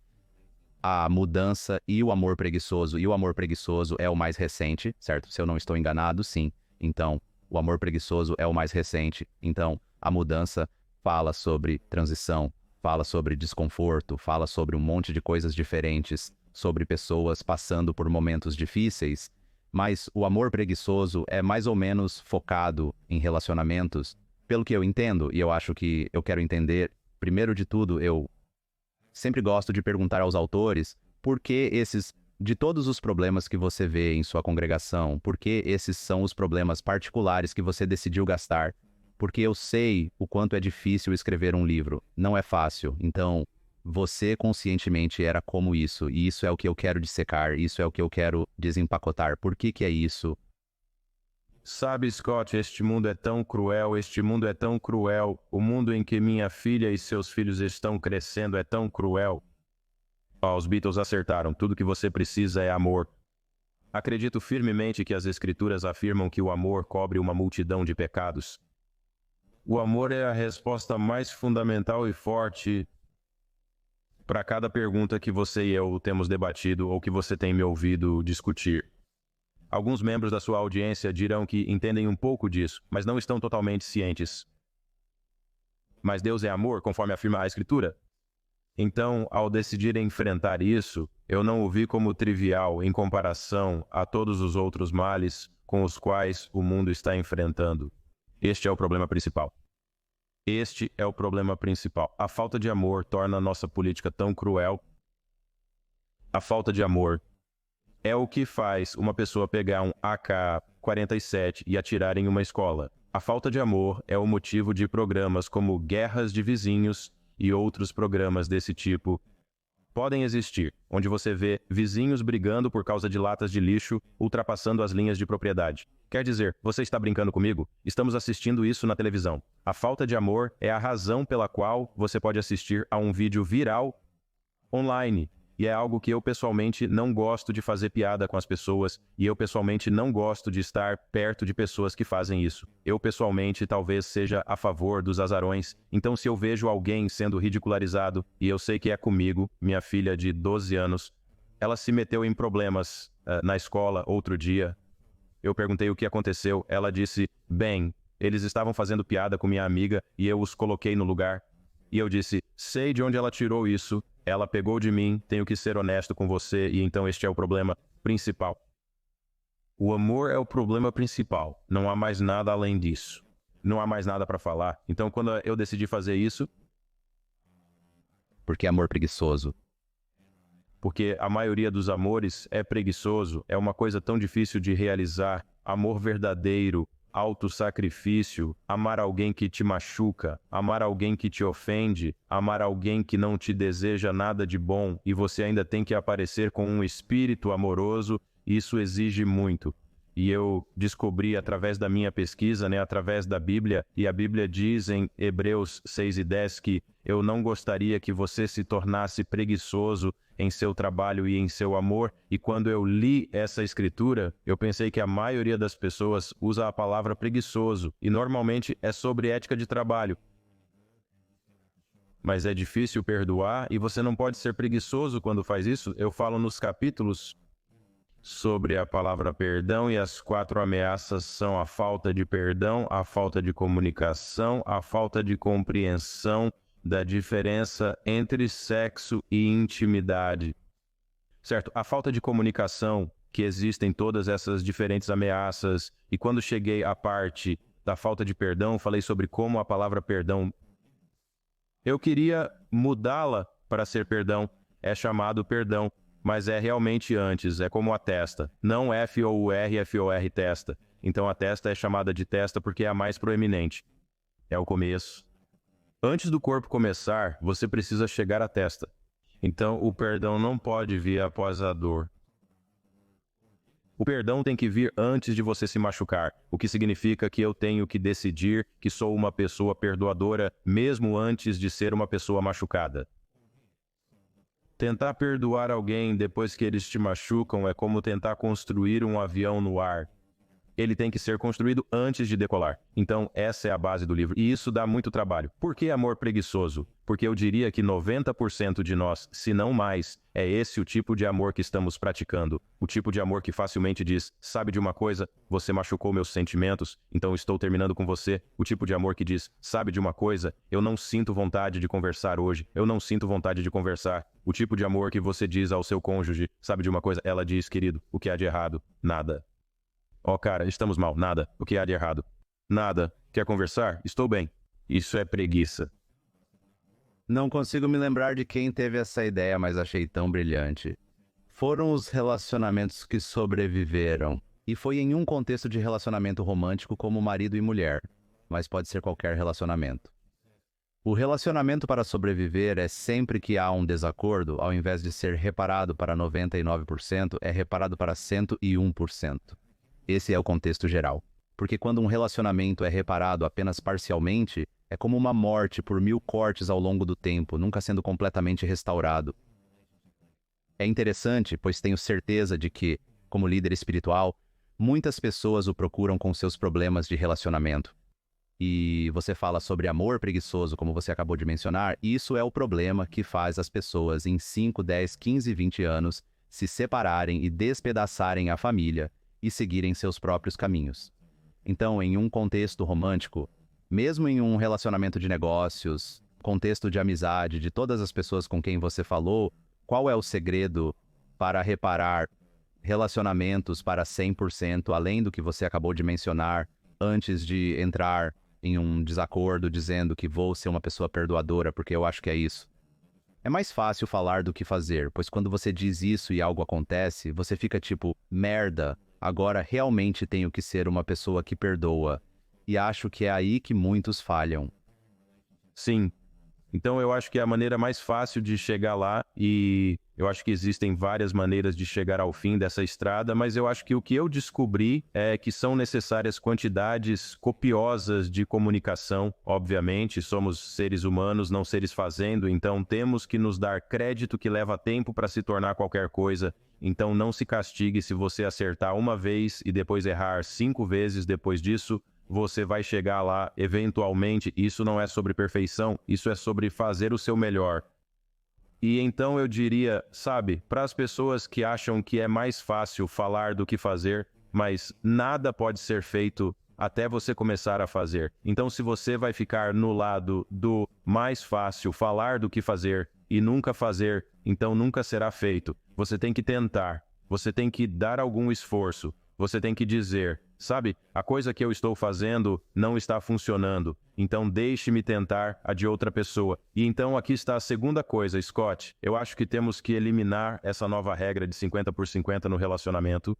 Speaker 2: a mudança e o amor preguiçoso. E o amor preguiçoso é o mais recente, certo? Se eu não estou enganado, sim. Então, o amor preguiçoso é o mais recente. Então, a mudança fala sobre transição, fala sobre desconforto, fala sobre um monte de coisas diferentes, sobre pessoas passando por momentos difíceis. Mas o amor preguiçoso é mais ou menos focado em relacionamentos, pelo que eu entendo, e eu acho que eu quero entender. Primeiro de tudo, eu sempre gosto de perguntar aos autores por que de todos os problemas que você vê em sua congregação, por que esses são os problemas particulares que você decidiu gastar? Porque eu sei o quanto é difícil escrever um livro. Não é fácil. Então, você conscientemente era como isso. E isso é o que eu quero dissecar. Isso é o que eu quero desempacotar. Por que é isso?
Speaker 1: Sabe, Scott, este mundo é tão cruel, este mundo é tão cruel. O mundo em que minha filha e seus filhos estão crescendo é tão cruel. Os Beatles acertaram. Tudo que você precisa é amor. Acredito firmemente que as Escrituras afirmam que o amor cobre uma multidão de pecados. O amor é a resposta mais fundamental e forte para cada pergunta que você e eu temos debatido ou que você tem me ouvido discutir. Alguns membros da sua audiência dirão que entendem um pouco disso, mas não estão totalmente cientes. Mas Deus é amor, conforme afirma a Escritura? Então, ao decidir enfrentar isso, eu não o vi como trivial em comparação a todos os outros males com os quais o mundo está enfrentando. Este é o problema principal. Este é o problema principal. A falta de amor torna a nossa política tão cruel. A falta de amor é o que faz uma pessoa pegar um AK-47 e atirar em uma escola. A falta de amor é o motivo de programas como Guerras de Vizinhos e outros programas desse tipo podem existir, onde você vê vizinhos brigando por causa de latas de lixo, ultrapassando as linhas de propriedade. Quer dizer, você está brincando comigo? Estamos assistindo isso na televisão. A falta de amor é a razão pela qual você pode assistir a um vídeo viral online. E é algo que eu pessoalmente não gosto de fazer piada com as pessoas, e eu pessoalmente não gosto de estar perto de pessoas que fazem isso. Eu pessoalmente talvez seja a favor dos azarões, então se eu vejo alguém sendo ridicularizado, e eu sei que é comigo, minha filha de 12 anos, ela se meteu em problemas na escola outro dia. Eu perguntei o que aconteceu, ela disse, bem, eles estavam fazendo piada com minha amiga e eu os coloquei no lugar. E eu disse, sei de onde ela tirou isso, ela pegou de mim, tenho que ser honesto com você, e então este é o problema principal. O amor é o problema principal, não há mais nada além disso. Não há mais nada para falar. Então quando eu decidi fazer isso...
Speaker 2: Porque amor preguiçoso.
Speaker 1: Porque a maioria dos amores é preguiçoso, é uma coisa tão difícil de realizar. Amor verdadeiro, autossacrifício, amar alguém que te machuca, amar alguém que te ofende, amar alguém que não te deseja nada de bom e você ainda tem que aparecer com um espírito amoroso, isso exige muito. E eu descobri através da minha pesquisa, através da Bíblia, e a Bíblia diz em Hebreus 6:10 que eu não gostaria que você se tornasse preguiçoso em seu trabalho e em seu amor, e quando eu li essa escritura, eu pensei que a maioria das pessoas usa a palavra preguiçoso, e normalmente é sobre ética de trabalho. Mas é difícil perdoar, e você não pode ser preguiçoso quando faz isso. Eu falo nos capítulos sobre a palavra perdão, e as 4 ameaças são a falta de perdão, a falta de comunicação, a falta de compreensão da diferença entre sexo e intimidade. Certo? A falta de comunicação, que existem todas essas diferentes ameaças, e quando cheguei à parte da falta de perdão, falei sobre como a palavra perdão, eu queria mudá-la para ser perdão, é chamado perdão, mas é realmente antes, é como a testa, não F-O-U-R, F-O-R testa. Então a testa é chamada de testa porque é a mais proeminente, é o começo. Antes do corpo começar, você precisa chegar à testa. Então, o perdão não pode vir após a dor. O perdão tem que vir antes de você se machucar, o que significa que eu tenho que decidir que sou uma pessoa perdoadora, mesmo antes de ser uma pessoa machucada. Tentar perdoar alguém depois que eles te machucam é como tentar construir um avião no ar. Ele tem que ser construído antes de decolar. Então, essa é a base do livro. E isso dá muito trabalho. Por que amor preguiçoso? Porque eu diria que 90% de nós, se não mais, é esse o tipo de amor que estamos praticando. O tipo de amor que facilmente diz, sabe de uma coisa? Você machucou meus sentimentos, então estou terminando com você. O tipo de amor que diz, sabe de uma coisa? Eu não sinto vontade de conversar hoje. Eu não sinto vontade de conversar. O tipo de amor que você diz ao seu cônjuge, sabe de uma coisa? Ela diz, querido, o que há de errado? Nada. Cara, estamos mal. Nada. O que há de errado? Nada. Quer conversar? Estou bem. Isso é preguiça.
Speaker 2: Não consigo me lembrar de quem teve essa ideia, mas achei tão brilhante. Foram os relacionamentos que sobreviveram. E foi em um contexto de relacionamento romântico como marido e mulher, mas pode ser qualquer relacionamento. O relacionamento para sobreviver é sempre que há um desacordo, ao invés de ser reparado para 99%, é reparado para 101%. Esse é o contexto geral. Porque quando um relacionamento é reparado apenas parcialmente, é como uma morte por 1000 cortes ao longo do tempo, nunca sendo completamente restaurado. É interessante, pois tenho certeza de que, como líder espiritual, muitas pessoas o procuram com seus problemas de relacionamento. E você fala sobre amor preguiçoso, como você acabou de mencionar, e isso é o problema que faz as pessoas em 5, 10, 15, 20 anos se separarem e despedaçarem a família e seguirem seus próprios caminhos. Então, em um contexto romântico, mesmo em um relacionamento de negócios, contexto de amizade, de todas as pessoas com quem você falou, qual é o segredo para reparar relacionamentos para 100%, além do que você acabou de mencionar, antes de entrar em um desacordo dizendo que vou ser uma pessoa perdoadora, porque eu acho que é isso? É mais fácil falar do que fazer, pois quando você diz isso e algo acontece, você fica tipo, merda, agora realmente tenho que ser uma pessoa que perdoa. E acho que é aí que muitos falham.
Speaker 1: Sim. Então eu acho que é a maneira mais fácil de chegar lá, e eu acho que existem várias maneiras de chegar ao fim dessa estrada, mas eu acho que o que eu descobri é que são necessárias quantidades copiosas de comunicação. Obviamente, somos seres humanos, não seres fazendo, então temos que nos dar crédito que leva tempo para se tornar qualquer coisa. Então não se castigue se você acertar uma vez e depois errar 5 vezes depois disso. Você vai chegar lá eventualmente. Isso não é sobre perfeição, isso é sobre fazer o seu melhor. E então eu diria, sabe, para as pessoas que acham que é mais fácil falar do que fazer, mas nada pode ser feito até você começar a fazer. Então, se você vai ficar no lado do mais fácil falar do que fazer e nunca fazer, então nunca será feito. Você tem que tentar, você tem que dar algum esforço. Você tem que dizer, sabe, a coisa que eu estou fazendo não está funcionando, então deixe-me tentar a de outra pessoa. E então aqui está a segunda coisa, Scott. Eu acho que temos que eliminar essa nova regra de 50 por 50 no relacionamento.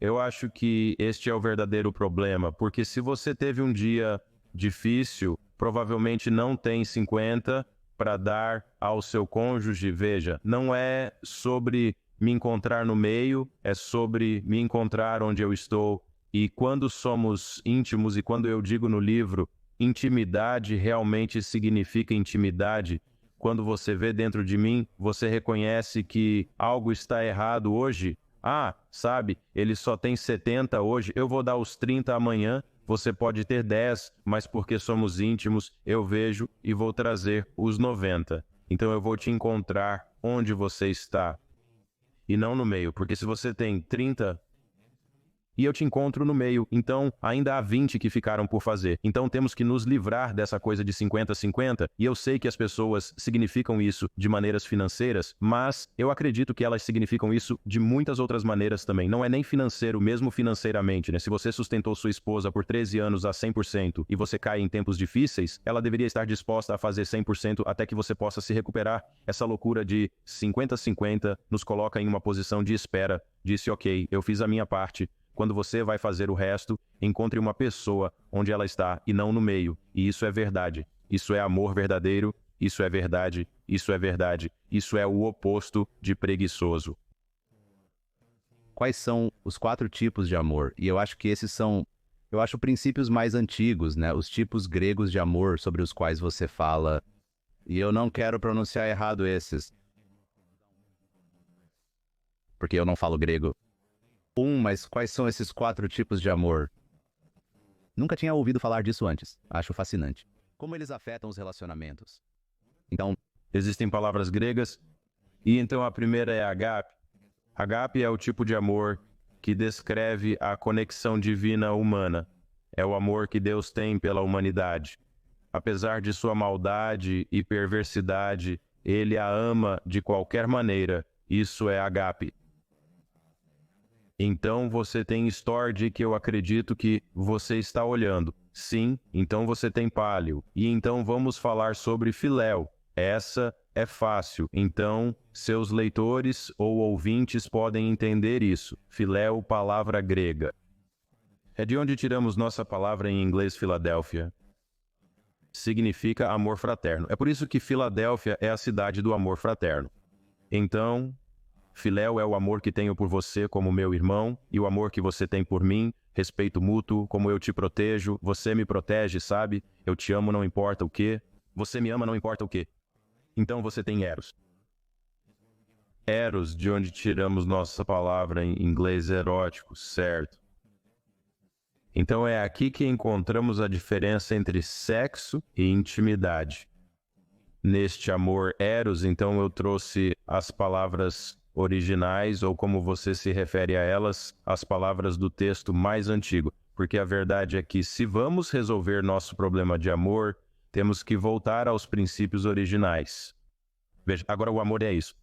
Speaker 1: Eu acho que este é o verdadeiro problema, porque se você teve um dia difícil, provavelmente não tem 50 para dar ao seu cônjuge. Veja, não é sobre me encontrar no meio, é sobre me encontrar onde eu estou. E quando somos íntimos, e quando eu digo no livro, intimidade realmente significa intimidade. Quando você vê dentro de mim, você reconhece que algo está errado hoje. Ah, sabe, ele só tem 70 hoje, eu vou dar os 30 amanhã. Você pode ter 10, mas porque somos íntimos, eu vejo e vou trazer os 90. Então eu vou te encontrar onde você está. E não no meio, porque se você tem 30 e eu te encontro no meio, então ainda há 20 que ficaram por fazer. Então temos que nos livrar dessa coisa de 50-50, e eu sei que as pessoas significam isso de maneiras financeiras, mas eu acredito que elas significam isso de muitas outras maneiras também. Não é nem financeiro, mesmo financeiramente, né? Se você sustentou sua esposa por 13 anos a 100% e você cai em tempos difíceis, ela deveria estar disposta a fazer 100% até que você possa se recuperar. Essa loucura de 50-50 nos coloca em uma posição de espera. Disse, ok, eu fiz a minha parte. Quando você vai fazer o resto, encontre uma pessoa onde ela está e não no meio. E isso é verdade. Isso é amor verdadeiro. Isso é verdade. Isso é verdade. Isso é o oposto de preguiçoso.
Speaker 2: Quais são os 4 tipos de amor? E eu acho que esses são, princípios mais antigos, né? Os tipos gregos de amor sobre os quais você fala. E eu não quero pronunciar errado esses, porque eu não falo grego. Mas quais são esses 4 tipos de amor? Nunca tinha ouvido falar disso antes. Acho fascinante. Como eles afetam os relacionamentos? Então,
Speaker 1: existem palavras gregas, e então a primeira é agape. Agape é o tipo de amor que descreve a conexão divina humana. É o amor que Deus tem pela humanidade. Apesar de sua maldade e perversidade, Ele a ama de qualquer maneira. Isso é agape. Então você tem storge, que eu acredito que você está olhando. Sim, então você tem palio. E então vamos falar sobre filéu. Essa é fácil. Então, seus leitores ou ouvintes podem entender isso. Filéu, palavra grega. É de onde tiramos nossa palavra em inglês Filadélfia. Significa amor fraterno. É por isso que Filadélfia é a cidade do amor fraterno. Então, Filéu é o amor que tenho por você como meu irmão, e o amor que você tem por mim, respeito mútuo, como eu te protejo, você me protege, sabe? Eu te amo, não importa o quê. Você me ama, não importa o quê. Então você tem Eros. Eros, de onde tiramos nossa palavra em inglês erótico, certo? Então é aqui que encontramos a diferença entre sexo e intimidade. Neste amor Eros, então eu trouxe as palavras originais, ou como você se refere a elas, as palavras do texto mais antigo. Porque a verdade é que se vamos resolver nosso problema de amor, temos que voltar aos princípios originais. Veja, agora o amor é isso.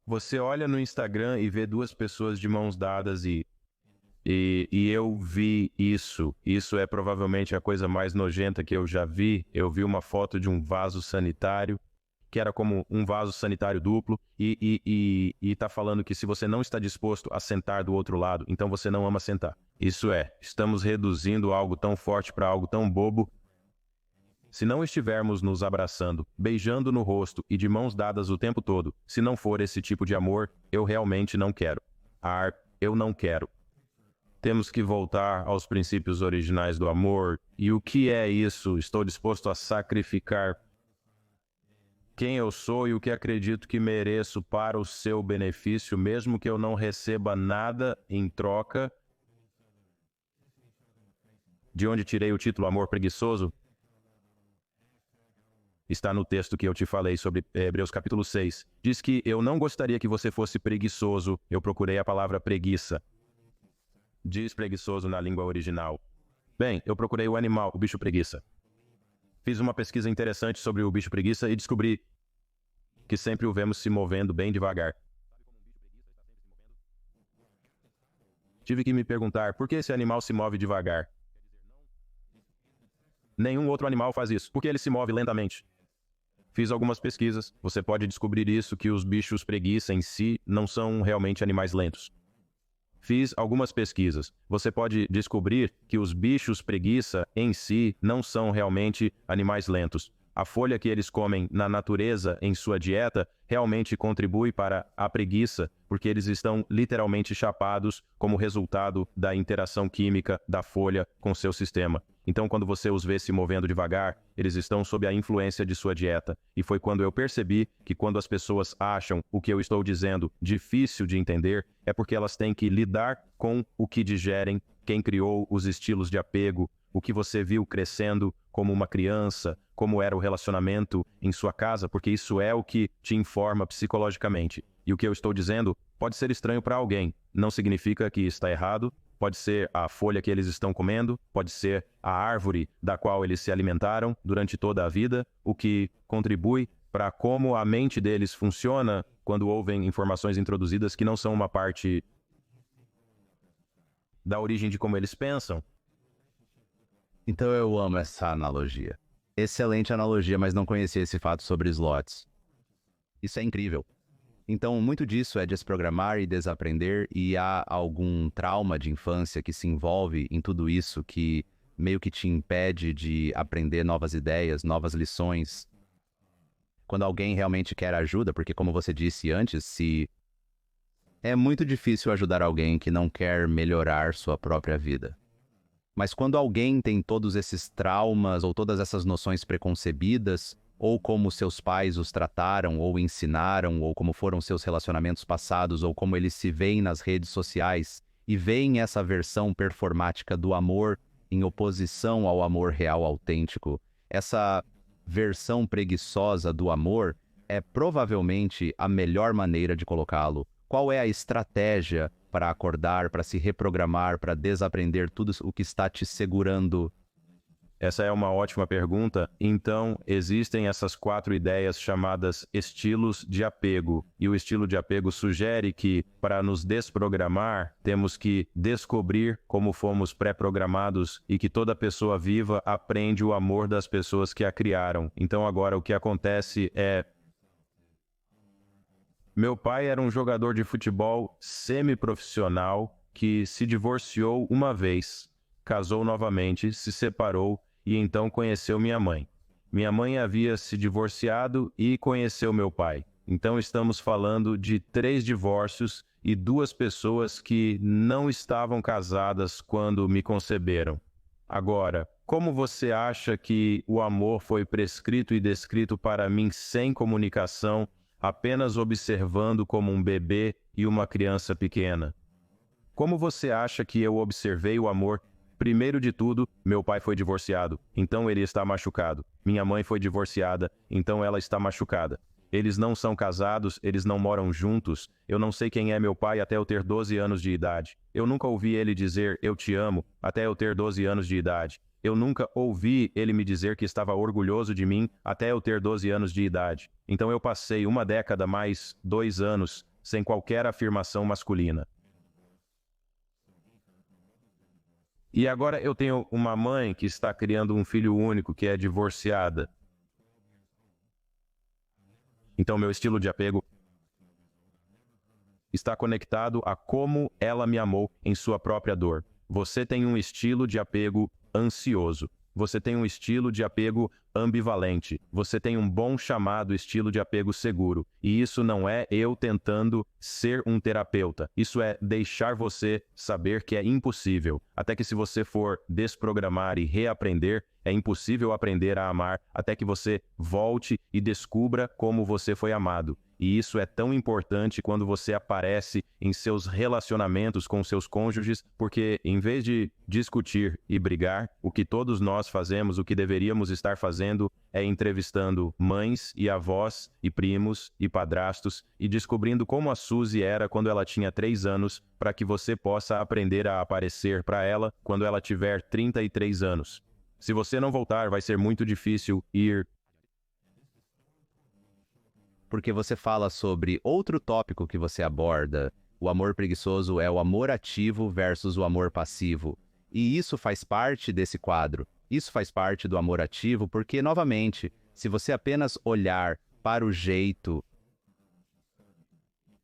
Speaker 1: Você olha no Instagram e vê duas pessoas de mãos dadas e eu vi isso. Isso é provavelmente a coisa mais nojenta que eu já vi. Eu vi uma foto de um vaso sanitário, que era como um vaso sanitário duplo, e tá falando que se você não está disposto a sentar do outro lado, então você não ama sentar. Isso é, estamos reduzindo algo tão forte para algo tão bobo. Se não estivermos nos abraçando, beijando no rosto e de mãos dadas o tempo todo, se não for esse tipo de amor, eu realmente não quero. Eu não quero. Temos que voltar aos princípios originais do amor. E o que é isso? Estou disposto a sacrificar quem eu sou e o que acredito que mereço para o seu benefício, mesmo que eu não receba nada em troca. De onde tirei o título Amor Preguiçoso? Está no texto que eu te falei sobre Hebreus capítulo 6. Diz que eu não gostaria que você fosse preguiçoso. Eu procurei a palavra preguiça. Diz preguiçoso na língua original. Bem, eu procurei o animal, o bicho preguiça. Fiz uma pesquisa interessante sobre o bicho preguiça e descobri que sempre o vemos se movendo bem devagar. Tive que me perguntar por que esse animal se move devagar. Nenhum outro animal faz isso. Por que ele se move lentamente? Fiz algumas pesquisas. Você pode descobrir isso, que os bichos preguiça em si não são realmente animais lentos. Fiz algumas pesquisas. Você pode descobrir que os bichos preguiça em si não são realmente animais lentos. A folha que eles comem na natureza em sua dieta realmente contribui para a preguiça, porque eles estão literalmente chapados como resultado da interação química da folha com seu sistema. Então, quando você os vê se movendo devagar, eles estão sob a influência de sua dieta. E foi quando eu percebi que quando as pessoas acham o que eu estou dizendo difícil de entender, é porque elas têm que lidar com o que digerem, quem criou os estilos de apego, o que você viu crescendo como uma criança, como era o relacionamento em sua casa, porque isso é o que te informa psicologicamente. E o que eu estou dizendo pode ser estranho para alguém, não significa que está errado. Pode ser a folha que eles estão comendo, pode ser a árvore da qual eles se alimentaram durante toda a vida, o que contribui para como a mente deles funciona quando ouvem informações introduzidas que não são uma parte da origem de como eles pensam.
Speaker 2: Então eu amo essa analogia. Excelente analogia, mas não conhecia esse fato sobre slots. Isso é incrível. Então, muito disso é desprogramar e desaprender, e há algum trauma de infância que se envolve em tudo isso que meio que te impede de aprender novas ideias, novas lições. Quando alguém realmente quer ajuda, porque como você disse antes, se é muito difícil ajudar alguém que não quer melhorar sua própria vida. Mas quando alguém tem todos esses traumas ou todas essas noções preconcebidas, ou como seus pais os trataram ou ensinaram, ou como foram seus relacionamentos passados, ou como eles se veem nas redes sociais, e veem essa versão performática do amor em oposição ao amor real autêntico, essa versão preguiçosa do amor é provavelmente a melhor maneira de colocá-lo. Qual é a estratégia para acordar, para se reprogramar, para desaprender tudo o que está te segurando?
Speaker 1: Essa é uma ótima pergunta. Então, existem essas 4 ideias chamadas estilos de apego. E o estilo de apego sugere que, para nos desprogramar, temos que descobrir como fomos pré-programados e que toda pessoa viva aprende o amor das pessoas que a criaram. Então, agora, o que acontece é... Meu pai era um jogador de futebol semiprofissional que se divorciou uma vez, casou novamente, se separou e então conheceu minha mãe. Minha mãe havia se divorciado e conheceu meu pai. Então estamos falando de 3 divórcios e 2 pessoas que não estavam casadas quando me conceberam. Agora, como você acha que o amor foi prescrito e descrito para mim sem comunicação, apenas observando como um bebê e uma criança pequena? Como você acha que eu observei o amor? Primeiro de tudo, meu pai foi divorciado, então ele está machucado. Minha mãe foi divorciada, então ela está machucada. Eles não são casados, eles não moram juntos. Eu não sei quem é meu pai até eu ter 12 anos de idade. Eu nunca ouvi ele dizer eu te amo até eu ter 12 anos de idade. Eu nunca ouvi ele me dizer que estava orgulhoso de mim até eu ter 12 anos de idade. Então eu passei 1 década mais 2 anos sem qualquer afirmação masculina. E agora eu tenho uma mãe que está criando um filho único, que é divorciada. Então meu estilo de apego está conectado a como ela me amou em sua própria dor. Você tem um estilo de apego ansioso. Você tem um estilo de apego ambivalente. Você tem um bom chamado estilo de apego seguro. E isso não é eu tentando ser um terapeuta. Isso é deixar você saber que é impossível. Até que se você for desprogramar e reaprender, é impossível aprender a amar até que você volte e descubra como você foi amado. E isso é tão importante quando você aparece em seus relacionamentos com seus cônjuges, porque em vez de discutir e brigar, o que todos nós fazemos, o que deveríamos estar fazendo é entrevistando mães e avós e primos e padrastos e descobrindo como a Suzy era quando ela tinha 3 anos, para que você possa aprender a aparecer para ela quando ela tiver 33 anos. Se você não voltar, vai ser muito difícil ir.
Speaker 2: Porque você fala sobre outro tópico que você aborda. O amor preguiçoso é o amor ativo versus o amor passivo. E isso faz parte desse quadro. Isso faz parte do amor ativo, porque, novamente, se você apenas olhar para o jeito.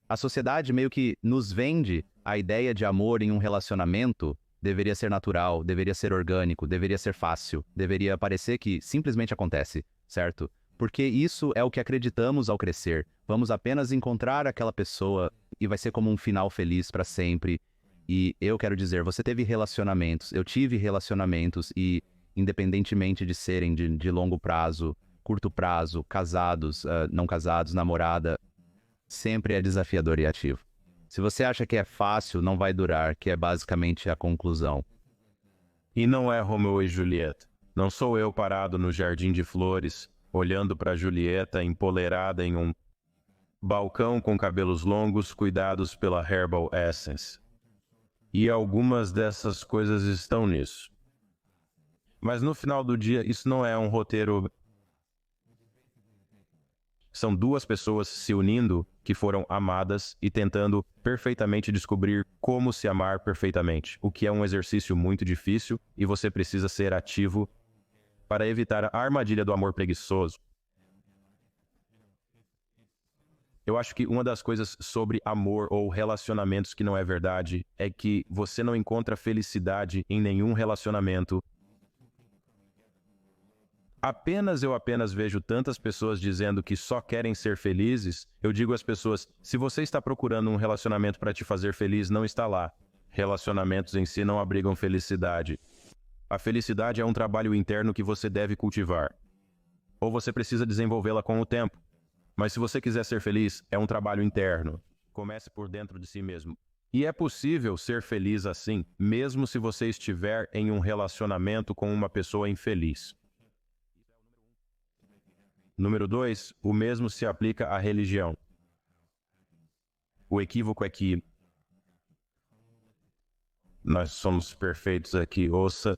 Speaker 2: A sociedade meio que nos vende a ideia de amor em um relacionamento. Deveria ser natural, deveria ser orgânico, deveria ser fácil, deveria parecer que simplesmente acontece, certo? Porque isso é o que acreditamos ao crescer. Vamos apenas encontrar aquela pessoa e vai ser como um final feliz para sempre. E eu quero dizer, você teve relacionamentos, eu tive relacionamentos e, independentemente de serem de longo prazo, curto prazo, casados, não casados, namorada, sempre é desafiador e ativo. Se você acha que é fácil, não vai durar, que é basicamente a conclusão.
Speaker 1: E não é Romeu e Julieta. Não sou eu parado no jardim de flores, olhando para Julieta empoleirada em um balcão com cabelos longos cuidados pela Herbal Essence. E algumas dessas coisas estão nisso. Mas no final do dia, isso não é um roteiro. São 2 pessoas se unindo que foram amadas e tentando perfeitamente descobrir como se amar perfeitamente, o que é um exercício muito difícil e você precisa ser ativo para evitar a armadilha do amor preguiçoso. Eu acho que uma das coisas sobre amor ou relacionamentos que não é verdade é que você não encontra felicidade em nenhum relacionamento. Eu apenas vejo tantas pessoas dizendo que só querem ser felizes. Eu digo às pessoas, se você está procurando um relacionamento para te fazer feliz, não está lá. Relacionamentos em si não abrigam felicidade. A felicidade é um trabalho interno que você deve cultivar. Ou você precisa desenvolvê-la com o tempo. Mas se você quiser ser feliz, é um trabalho interno. Comece por dentro de si mesmo. E é possível ser feliz assim, mesmo se você estiver em um relacionamento com uma pessoa infeliz. Número 2, o mesmo se aplica à religião. O equívoco é que nós somos perfeitos aqui, ouça.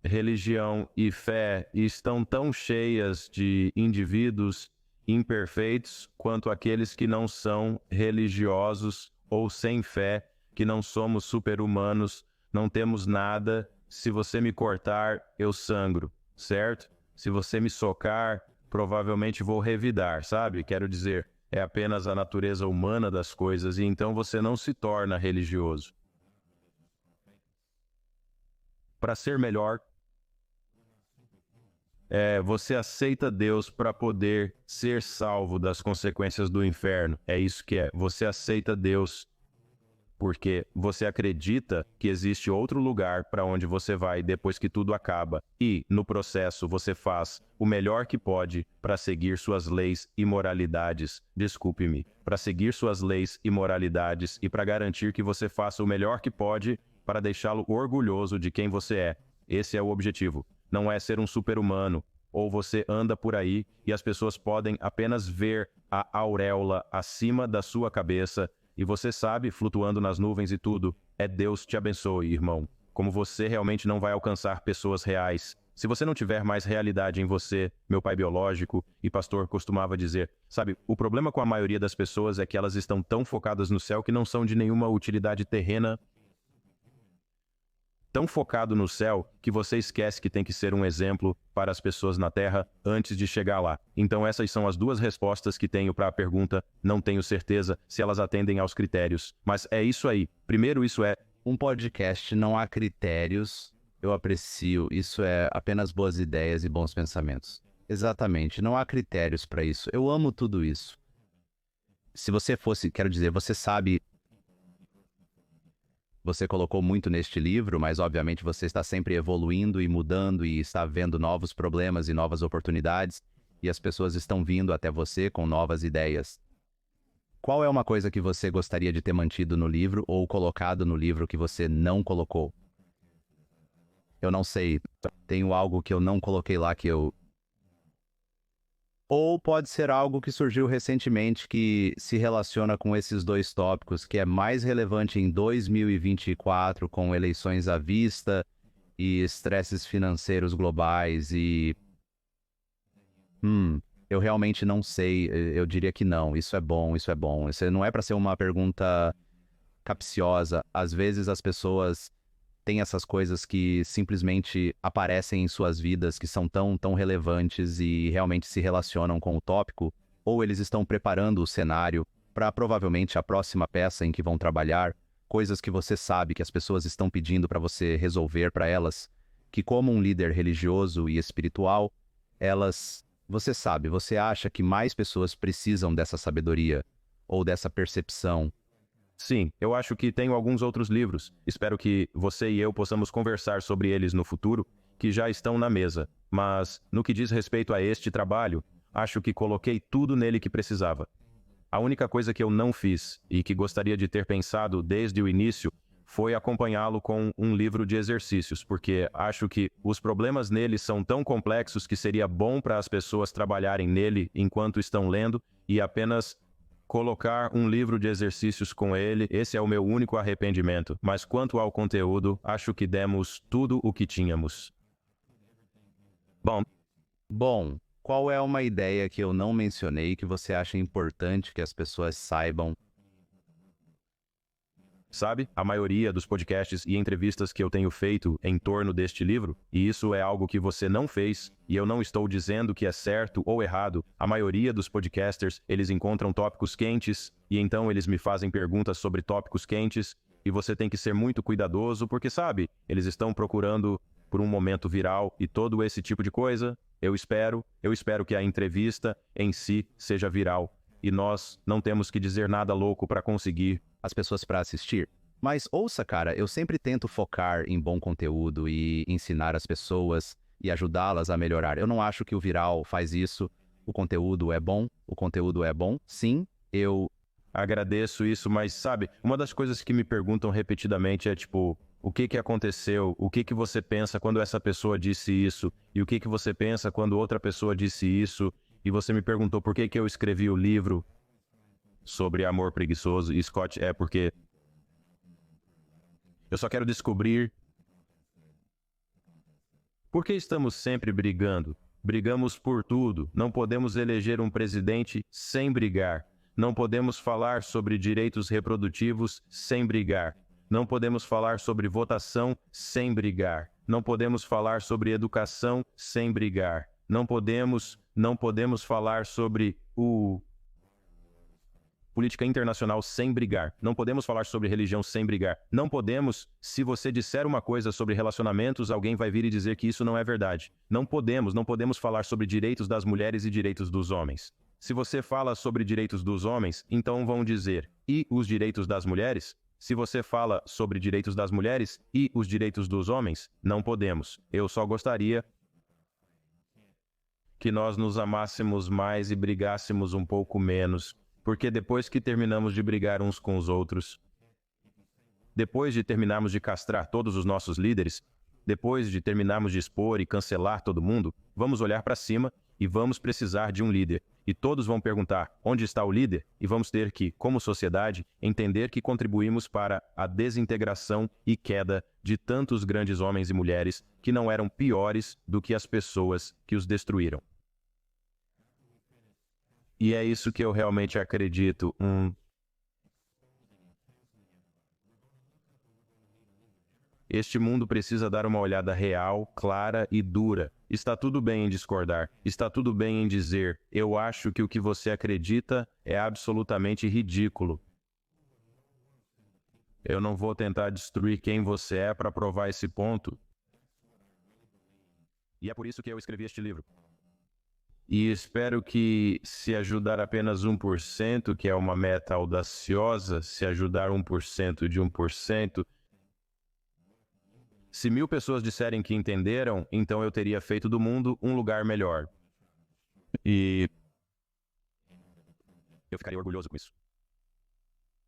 Speaker 1: Religião e fé estão tão cheias de indivíduos imperfeitos quanto aqueles que não são religiosos ou sem fé, que não somos super-humanos, não temos nada. Se você me cortar, eu sangro, certo? Se você me socar, provavelmente vou revidar, sabe? Quero dizer, é apenas a natureza humana das coisas e então você não se torna religioso. Para ser melhor, Você aceita Deus para poder ser salvo das consequências do inferno. É isso que é. Você aceita Deus porque você acredita que existe outro lugar para onde você vai depois que tudo acaba. E, no processo, você faz o melhor que pode para seguir suas leis e moralidades. Desculpe-me. Para seguir suas leis e moralidades e para garantir que você faça o melhor que pode para deixá-lo orgulhoso de quem você é. Esse é o objetivo. Não é ser um super-humano, ou você anda por aí e as pessoas podem apenas ver a auréola acima da sua cabeça e você sabe, flutuando nas nuvens e tudo, é Deus te abençoe, irmão. Como você realmente não vai alcançar pessoas reais. Se você não tiver mais realidade em você, meu pai biológico e pastor costumava dizer, sabe, o problema com a maioria das pessoas é que elas estão tão focadas no céu que não são de nenhuma utilidade terrena, tão focado no céu que você esquece que tem que ser um exemplo para as pessoas na Terra antes de chegar lá. Então essas são as duas respostas que tenho para a pergunta, não tenho certeza se elas atendem aos critérios. Mas é isso aí. Primeiro, isso é
Speaker 2: Um podcast, não há critérios, eu aprecio, isso é apenas boas ideias e bons pensamentos. Exatamente, não há critérios para isso. Eu amo tudo isso. Se você fosse, quero dizer, você sabe, você colocou muito neste livro, mas obviamente você está sempre evoluindo e mudando e está vendo novos problemas e novas oportunidades, e as pessoas estão vindo até você com novas ideias. Qual é uma coisa que você gostaria de ter mantido no livro ou colocado no livro que você não colocou? Eu não sei, tenho algo que eu não coloquei lá que eu... Ou pode ser algo que surgiu recentemente que se relaciona com esses dois tópicos, que é mais relevante em 2024, com eleições à vista e estresses financeiros globais e... eu realmente não sei, eu diria que não, isso é bom, isso é bom. Isso não é para ser uma pergunta capciosa. Às vezes as pessoas têm essas coisas que simplesmente aparecem em suas vidas, que são tão relevantes e realmente se relacionam com o tópico, ou eles estão preparando o cenário para provavelmente a próxima peça em que vão trabalhar, coisas que você sabe que as pessoas estão pedindo para você resolver para elas, que como um líder religioso e espiritual, elas, você sabe, você acha que mais pessoas precisam dessa sabedoria ou dessa percepção.
Speaker 1: sim, eu acho que tenho alguns outros livros. Espero que você e eu possamos conversar sobre eles no futuro, que já estão na mesa. Mas, no que diz respeito a este trabalho, acho que coloquei tudo nele que precisava. A única coisa que eu não fiz, e que gostaria de ter pensado desde o início, foi acompanhá-lo com um livro de exercícios, porque acho que os problemas nele são tão complexos que seria bom para as pessoas trabalharem nele enquanto estão lendo e apenas colocar um livro de exercícios com ele. Esse é o meu único arrependimento. Mas quanto ao conteúdo, acho que demos tudo o que tínhamos.
Speaker 2: Bom, qual é uma ideia que eu não mencionei que você acha importante que as pessoas saibam?
Speaker 1: Sabe, a maioria dos podcasts e entrevistas que eu tenho feito em torno deste livro, e isso é algo que você não fez, e eu não estou dizendo que é certo ou errado, a maioria dos podcasters, eles encontram tópicos quentes, e então eles me fazem perguntas sobre tópicos quentes, e você tem que ser muito cuidadoso, porque sabe, eles estão procurando por um momento viral e todo esse tipo de coisa. Eu espero que a entrevista em si seja viral, e nós não temos que dizer nada louco para conseguir
Speaker 2: As pessoas para assistir. Mas ouça, cara, eu sempre tento focar em bom conteúdo e ensinar as pessoas e ajudá-las a melhorar. Eu não acho que o viral faz isso. O conteúdo é bom, sim. Eu
Speaker 1: agradeço isso, mas sabe, uma das coisas que me perguntam repetidamente é tipo, o que que aconteceu? O que que você pensa quando essa pessoa disse isso? E o que que você pensa quando outra pessoa disse isso? E você me perguntou por que que eu escrevi o livro sobre amor preguiçoso, e Scott, é porque eu só quero descobrir por que estamos sempre brigando. Brigamos por tudo. Não podemos eleger um presidente sem brigar. Não podemos falar sobre direitos reprodutivos sem brigar. Não podemos falar sobre votação sem brigar. Não podemos falar sobre educação sem brigar. Não podemos falar sobre política internacional sem brigar. Não podemos falar sobre religião sem brigar. Não podemos, se você disser uma coisa sobre relacionamentos, alguém vai vir e dizer que isso não é verdade. Não podemos falar sobre direitos das mulheres e direitos dos homens. Se você fala sobre direitos dos homens, então vão dizer, e os direitos das mulheres? Se você fala sobre direitos das mulheres e os direitos dos homens, não podemos. Eu só gostaria que nós nos amássemos mais e brigássemos um pouco menos, porque depois que terminamos de brigar uns com os outros, depois de terminarmos de castrar todos os nossos líderes, depois de terminarmos de expor e cancelar todo mundo, vamos olhar para cima e vamos precisar de um líder. E todos vão perguntar, onde está o líder? E vamos ter que, como sociedade, entender que contribuímos para a desintegração e queda de tantos grandes homens e mulheres que não eram piores do que as pessoas que os destruíram. E é isso que eu realmente acredito. Este mundo precisa dar uma olhada real, clara e dura. Está tudo bem em discordar. Está tudo bem em dizer, eu acho que o que você acredita é absolutamente ridículo. Eu não vou tentar destruir quem você é para provar esse ponto. E é por isso que eu escrevi este livro. E espero que, se ajudar apenas 1%, que é uma meta audaciosa, se ajudar 1% de 1%, se 1000 pessoas disserem que entenderam, então eu teria feito do mundo um lugar melhor. E eu ficaria orgulhoso com isso.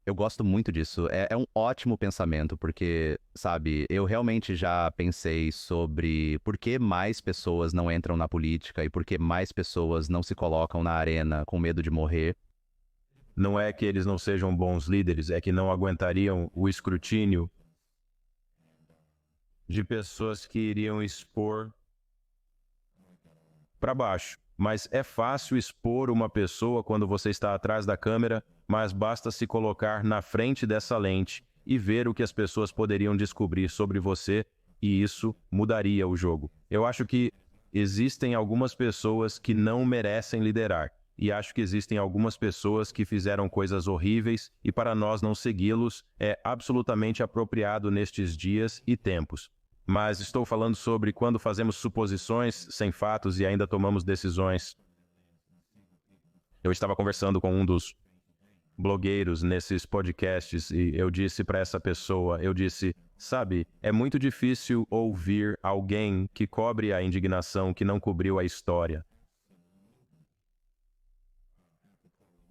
Speaker 2: Eu gosto muito disso. É um ótimo pensamento, porque, sabe, eu realmente já pensei sobre por que mais pessoas não entram na política e por que mais pessoas não se colocam na arena com medo de morrer.
Speaker 1: Não é que eles não sejam bons líderes, é que não aguentariam o escrutínio de pessoas que iriam expor para baixo. Mas é fácil expor uma pessoa quando você está atrás da câmera, mas basta se colocar na frente dessa lente e ver o que as pessoas poderiam descobrir sobre você, e isso mudaria o jogo. Eu acho que existem algumas pessoas que não merecem liderar, e acho que existem algumas pessoas que fizeram coisas horríveis, e para nós não segui-los é absolutamente apropriado nestes dias e tempos. Mas estou falando sobre quando fazemos suposições sem fatos e ainda tomamos decisões. Eu estava conversando com um dos blogueiros nesses podcasts e eu disse para essa pessoa, sabe, é muito difícil ouvir alguém que cobre a indignação que não cobriu a história.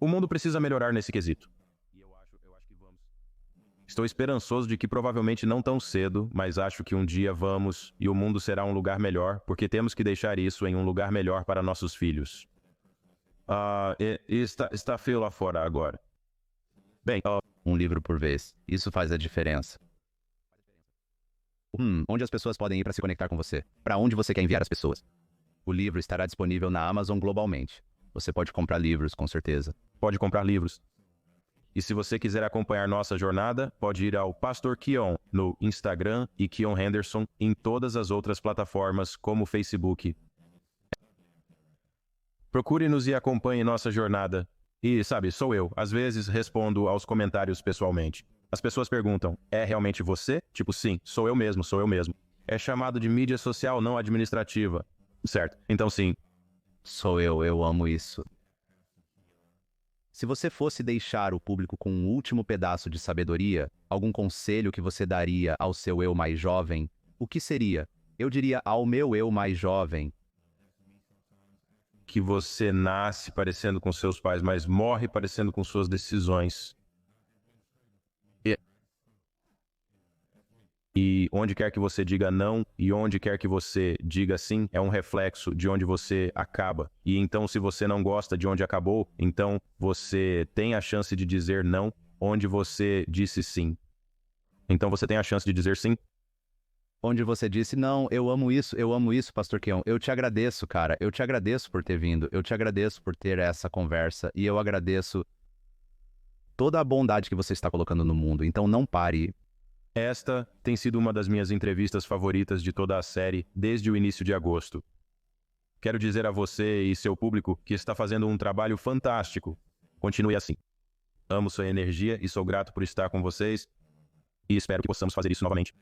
Speaker 1: O mundo precisa melhorar nesse quesito. Estou esperançoso de que provavelmente não tão cedo, mas acho que um dia vamos e o mundo será um lugar melhor, porque temos que deixar isso em um lugar melhor para nossos filhos. Está feio lá fora agora. Bem,
Speaker 2: Um livro por vez. Isso faz a diferença. Onde as pessoas podem ir para se conectar com você? Para onde você quer enviar as pessoas? O livro estará disponível na Amazon globalmente. Você pode comprar livros, com certeza.
Speaker 1: Pode comprar livros. E se você quiser acompanhar nossa jornada, pode ir ao Pastor Keon no Instagram e Keon Henderson em todas as outras plataformas, como o Facebook. Procure-nos e acompanhe nossa jornada. E, sabe, sou eu. Às vezes respondo aos comentários pessoalmente. As pessoas perguntam, é realmente você? Tipo, sim, sou eu mesmo. É chamado de mídia social não administrativa. Certo, então sim.
Speaker 2: Sou eu amo isso. Se você fosse deixar o público com um último pedaço de sabedoria, algum conselho que você daria ao seu eu mais jovem, o que seria? Eu diria ao meu eu mais jovem.
Speaker 1: Que você nasce parecendo com seus pais, mas morre parecendo com suas decisões. E onde quer que você diga não e onde quer que você diga sim, é um reflexo de onde você acaba. E então, se você não gosta de onde acabou, então você tem a chance de dizer não onde você disse sim. Então você tem a chance de dizer sim.
Speaker 2: Onde você disse, não, eu amo isso, Pastor Keon. Eu te agradeço, cara. Eu te agradeço por ter vindo. Eu te agradeço por ter essa conversa. E eu agradeço toda a bondade que você está colocando no mundo. Então não pare.
Speaker 1: Esta tem sido uma das minhas entrevistas favoritas de toda a série desde o início de agosto. Quero dizer a você e seu público que está fazendo um trabalho fantástico. Continue assim. Amo sua energia e sou grato por estar com vocês e espero que possamos fazer isso novamente.